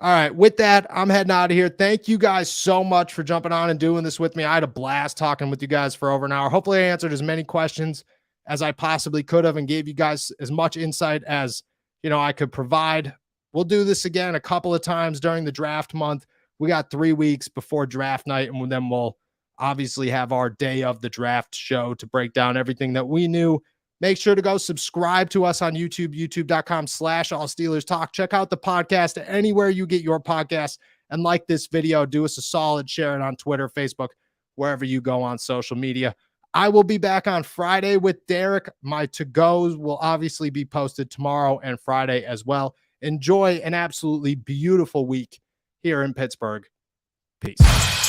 All right. With that, I'm heading out of here. Thank you guys so much for jumping on and doing this with me. I had a blast talking with you guys for over an hour. Hopefully I answered as many questions as I possibly could have and gave you guys as much insight as, I could provide. We'll do this again a couple of times during the draft month. We got 3 weeks before draft night, and then we'll obviously have our day of the draft show to break down everything that we knew Make sure to go subscribe to us on YouTube, youtube.com/All Steelers Talk. Check out the podcast anywhere you get your podcasts, and like this video. Do us a solid, share it on Twitter, Facebook, wherever you go on social media. I will be back on Friday with Derek. My to-goes will obviously be posted tomorrow and Friday as well. Enjoy an absolutely beautiful week here in Pittsburgh. Peace.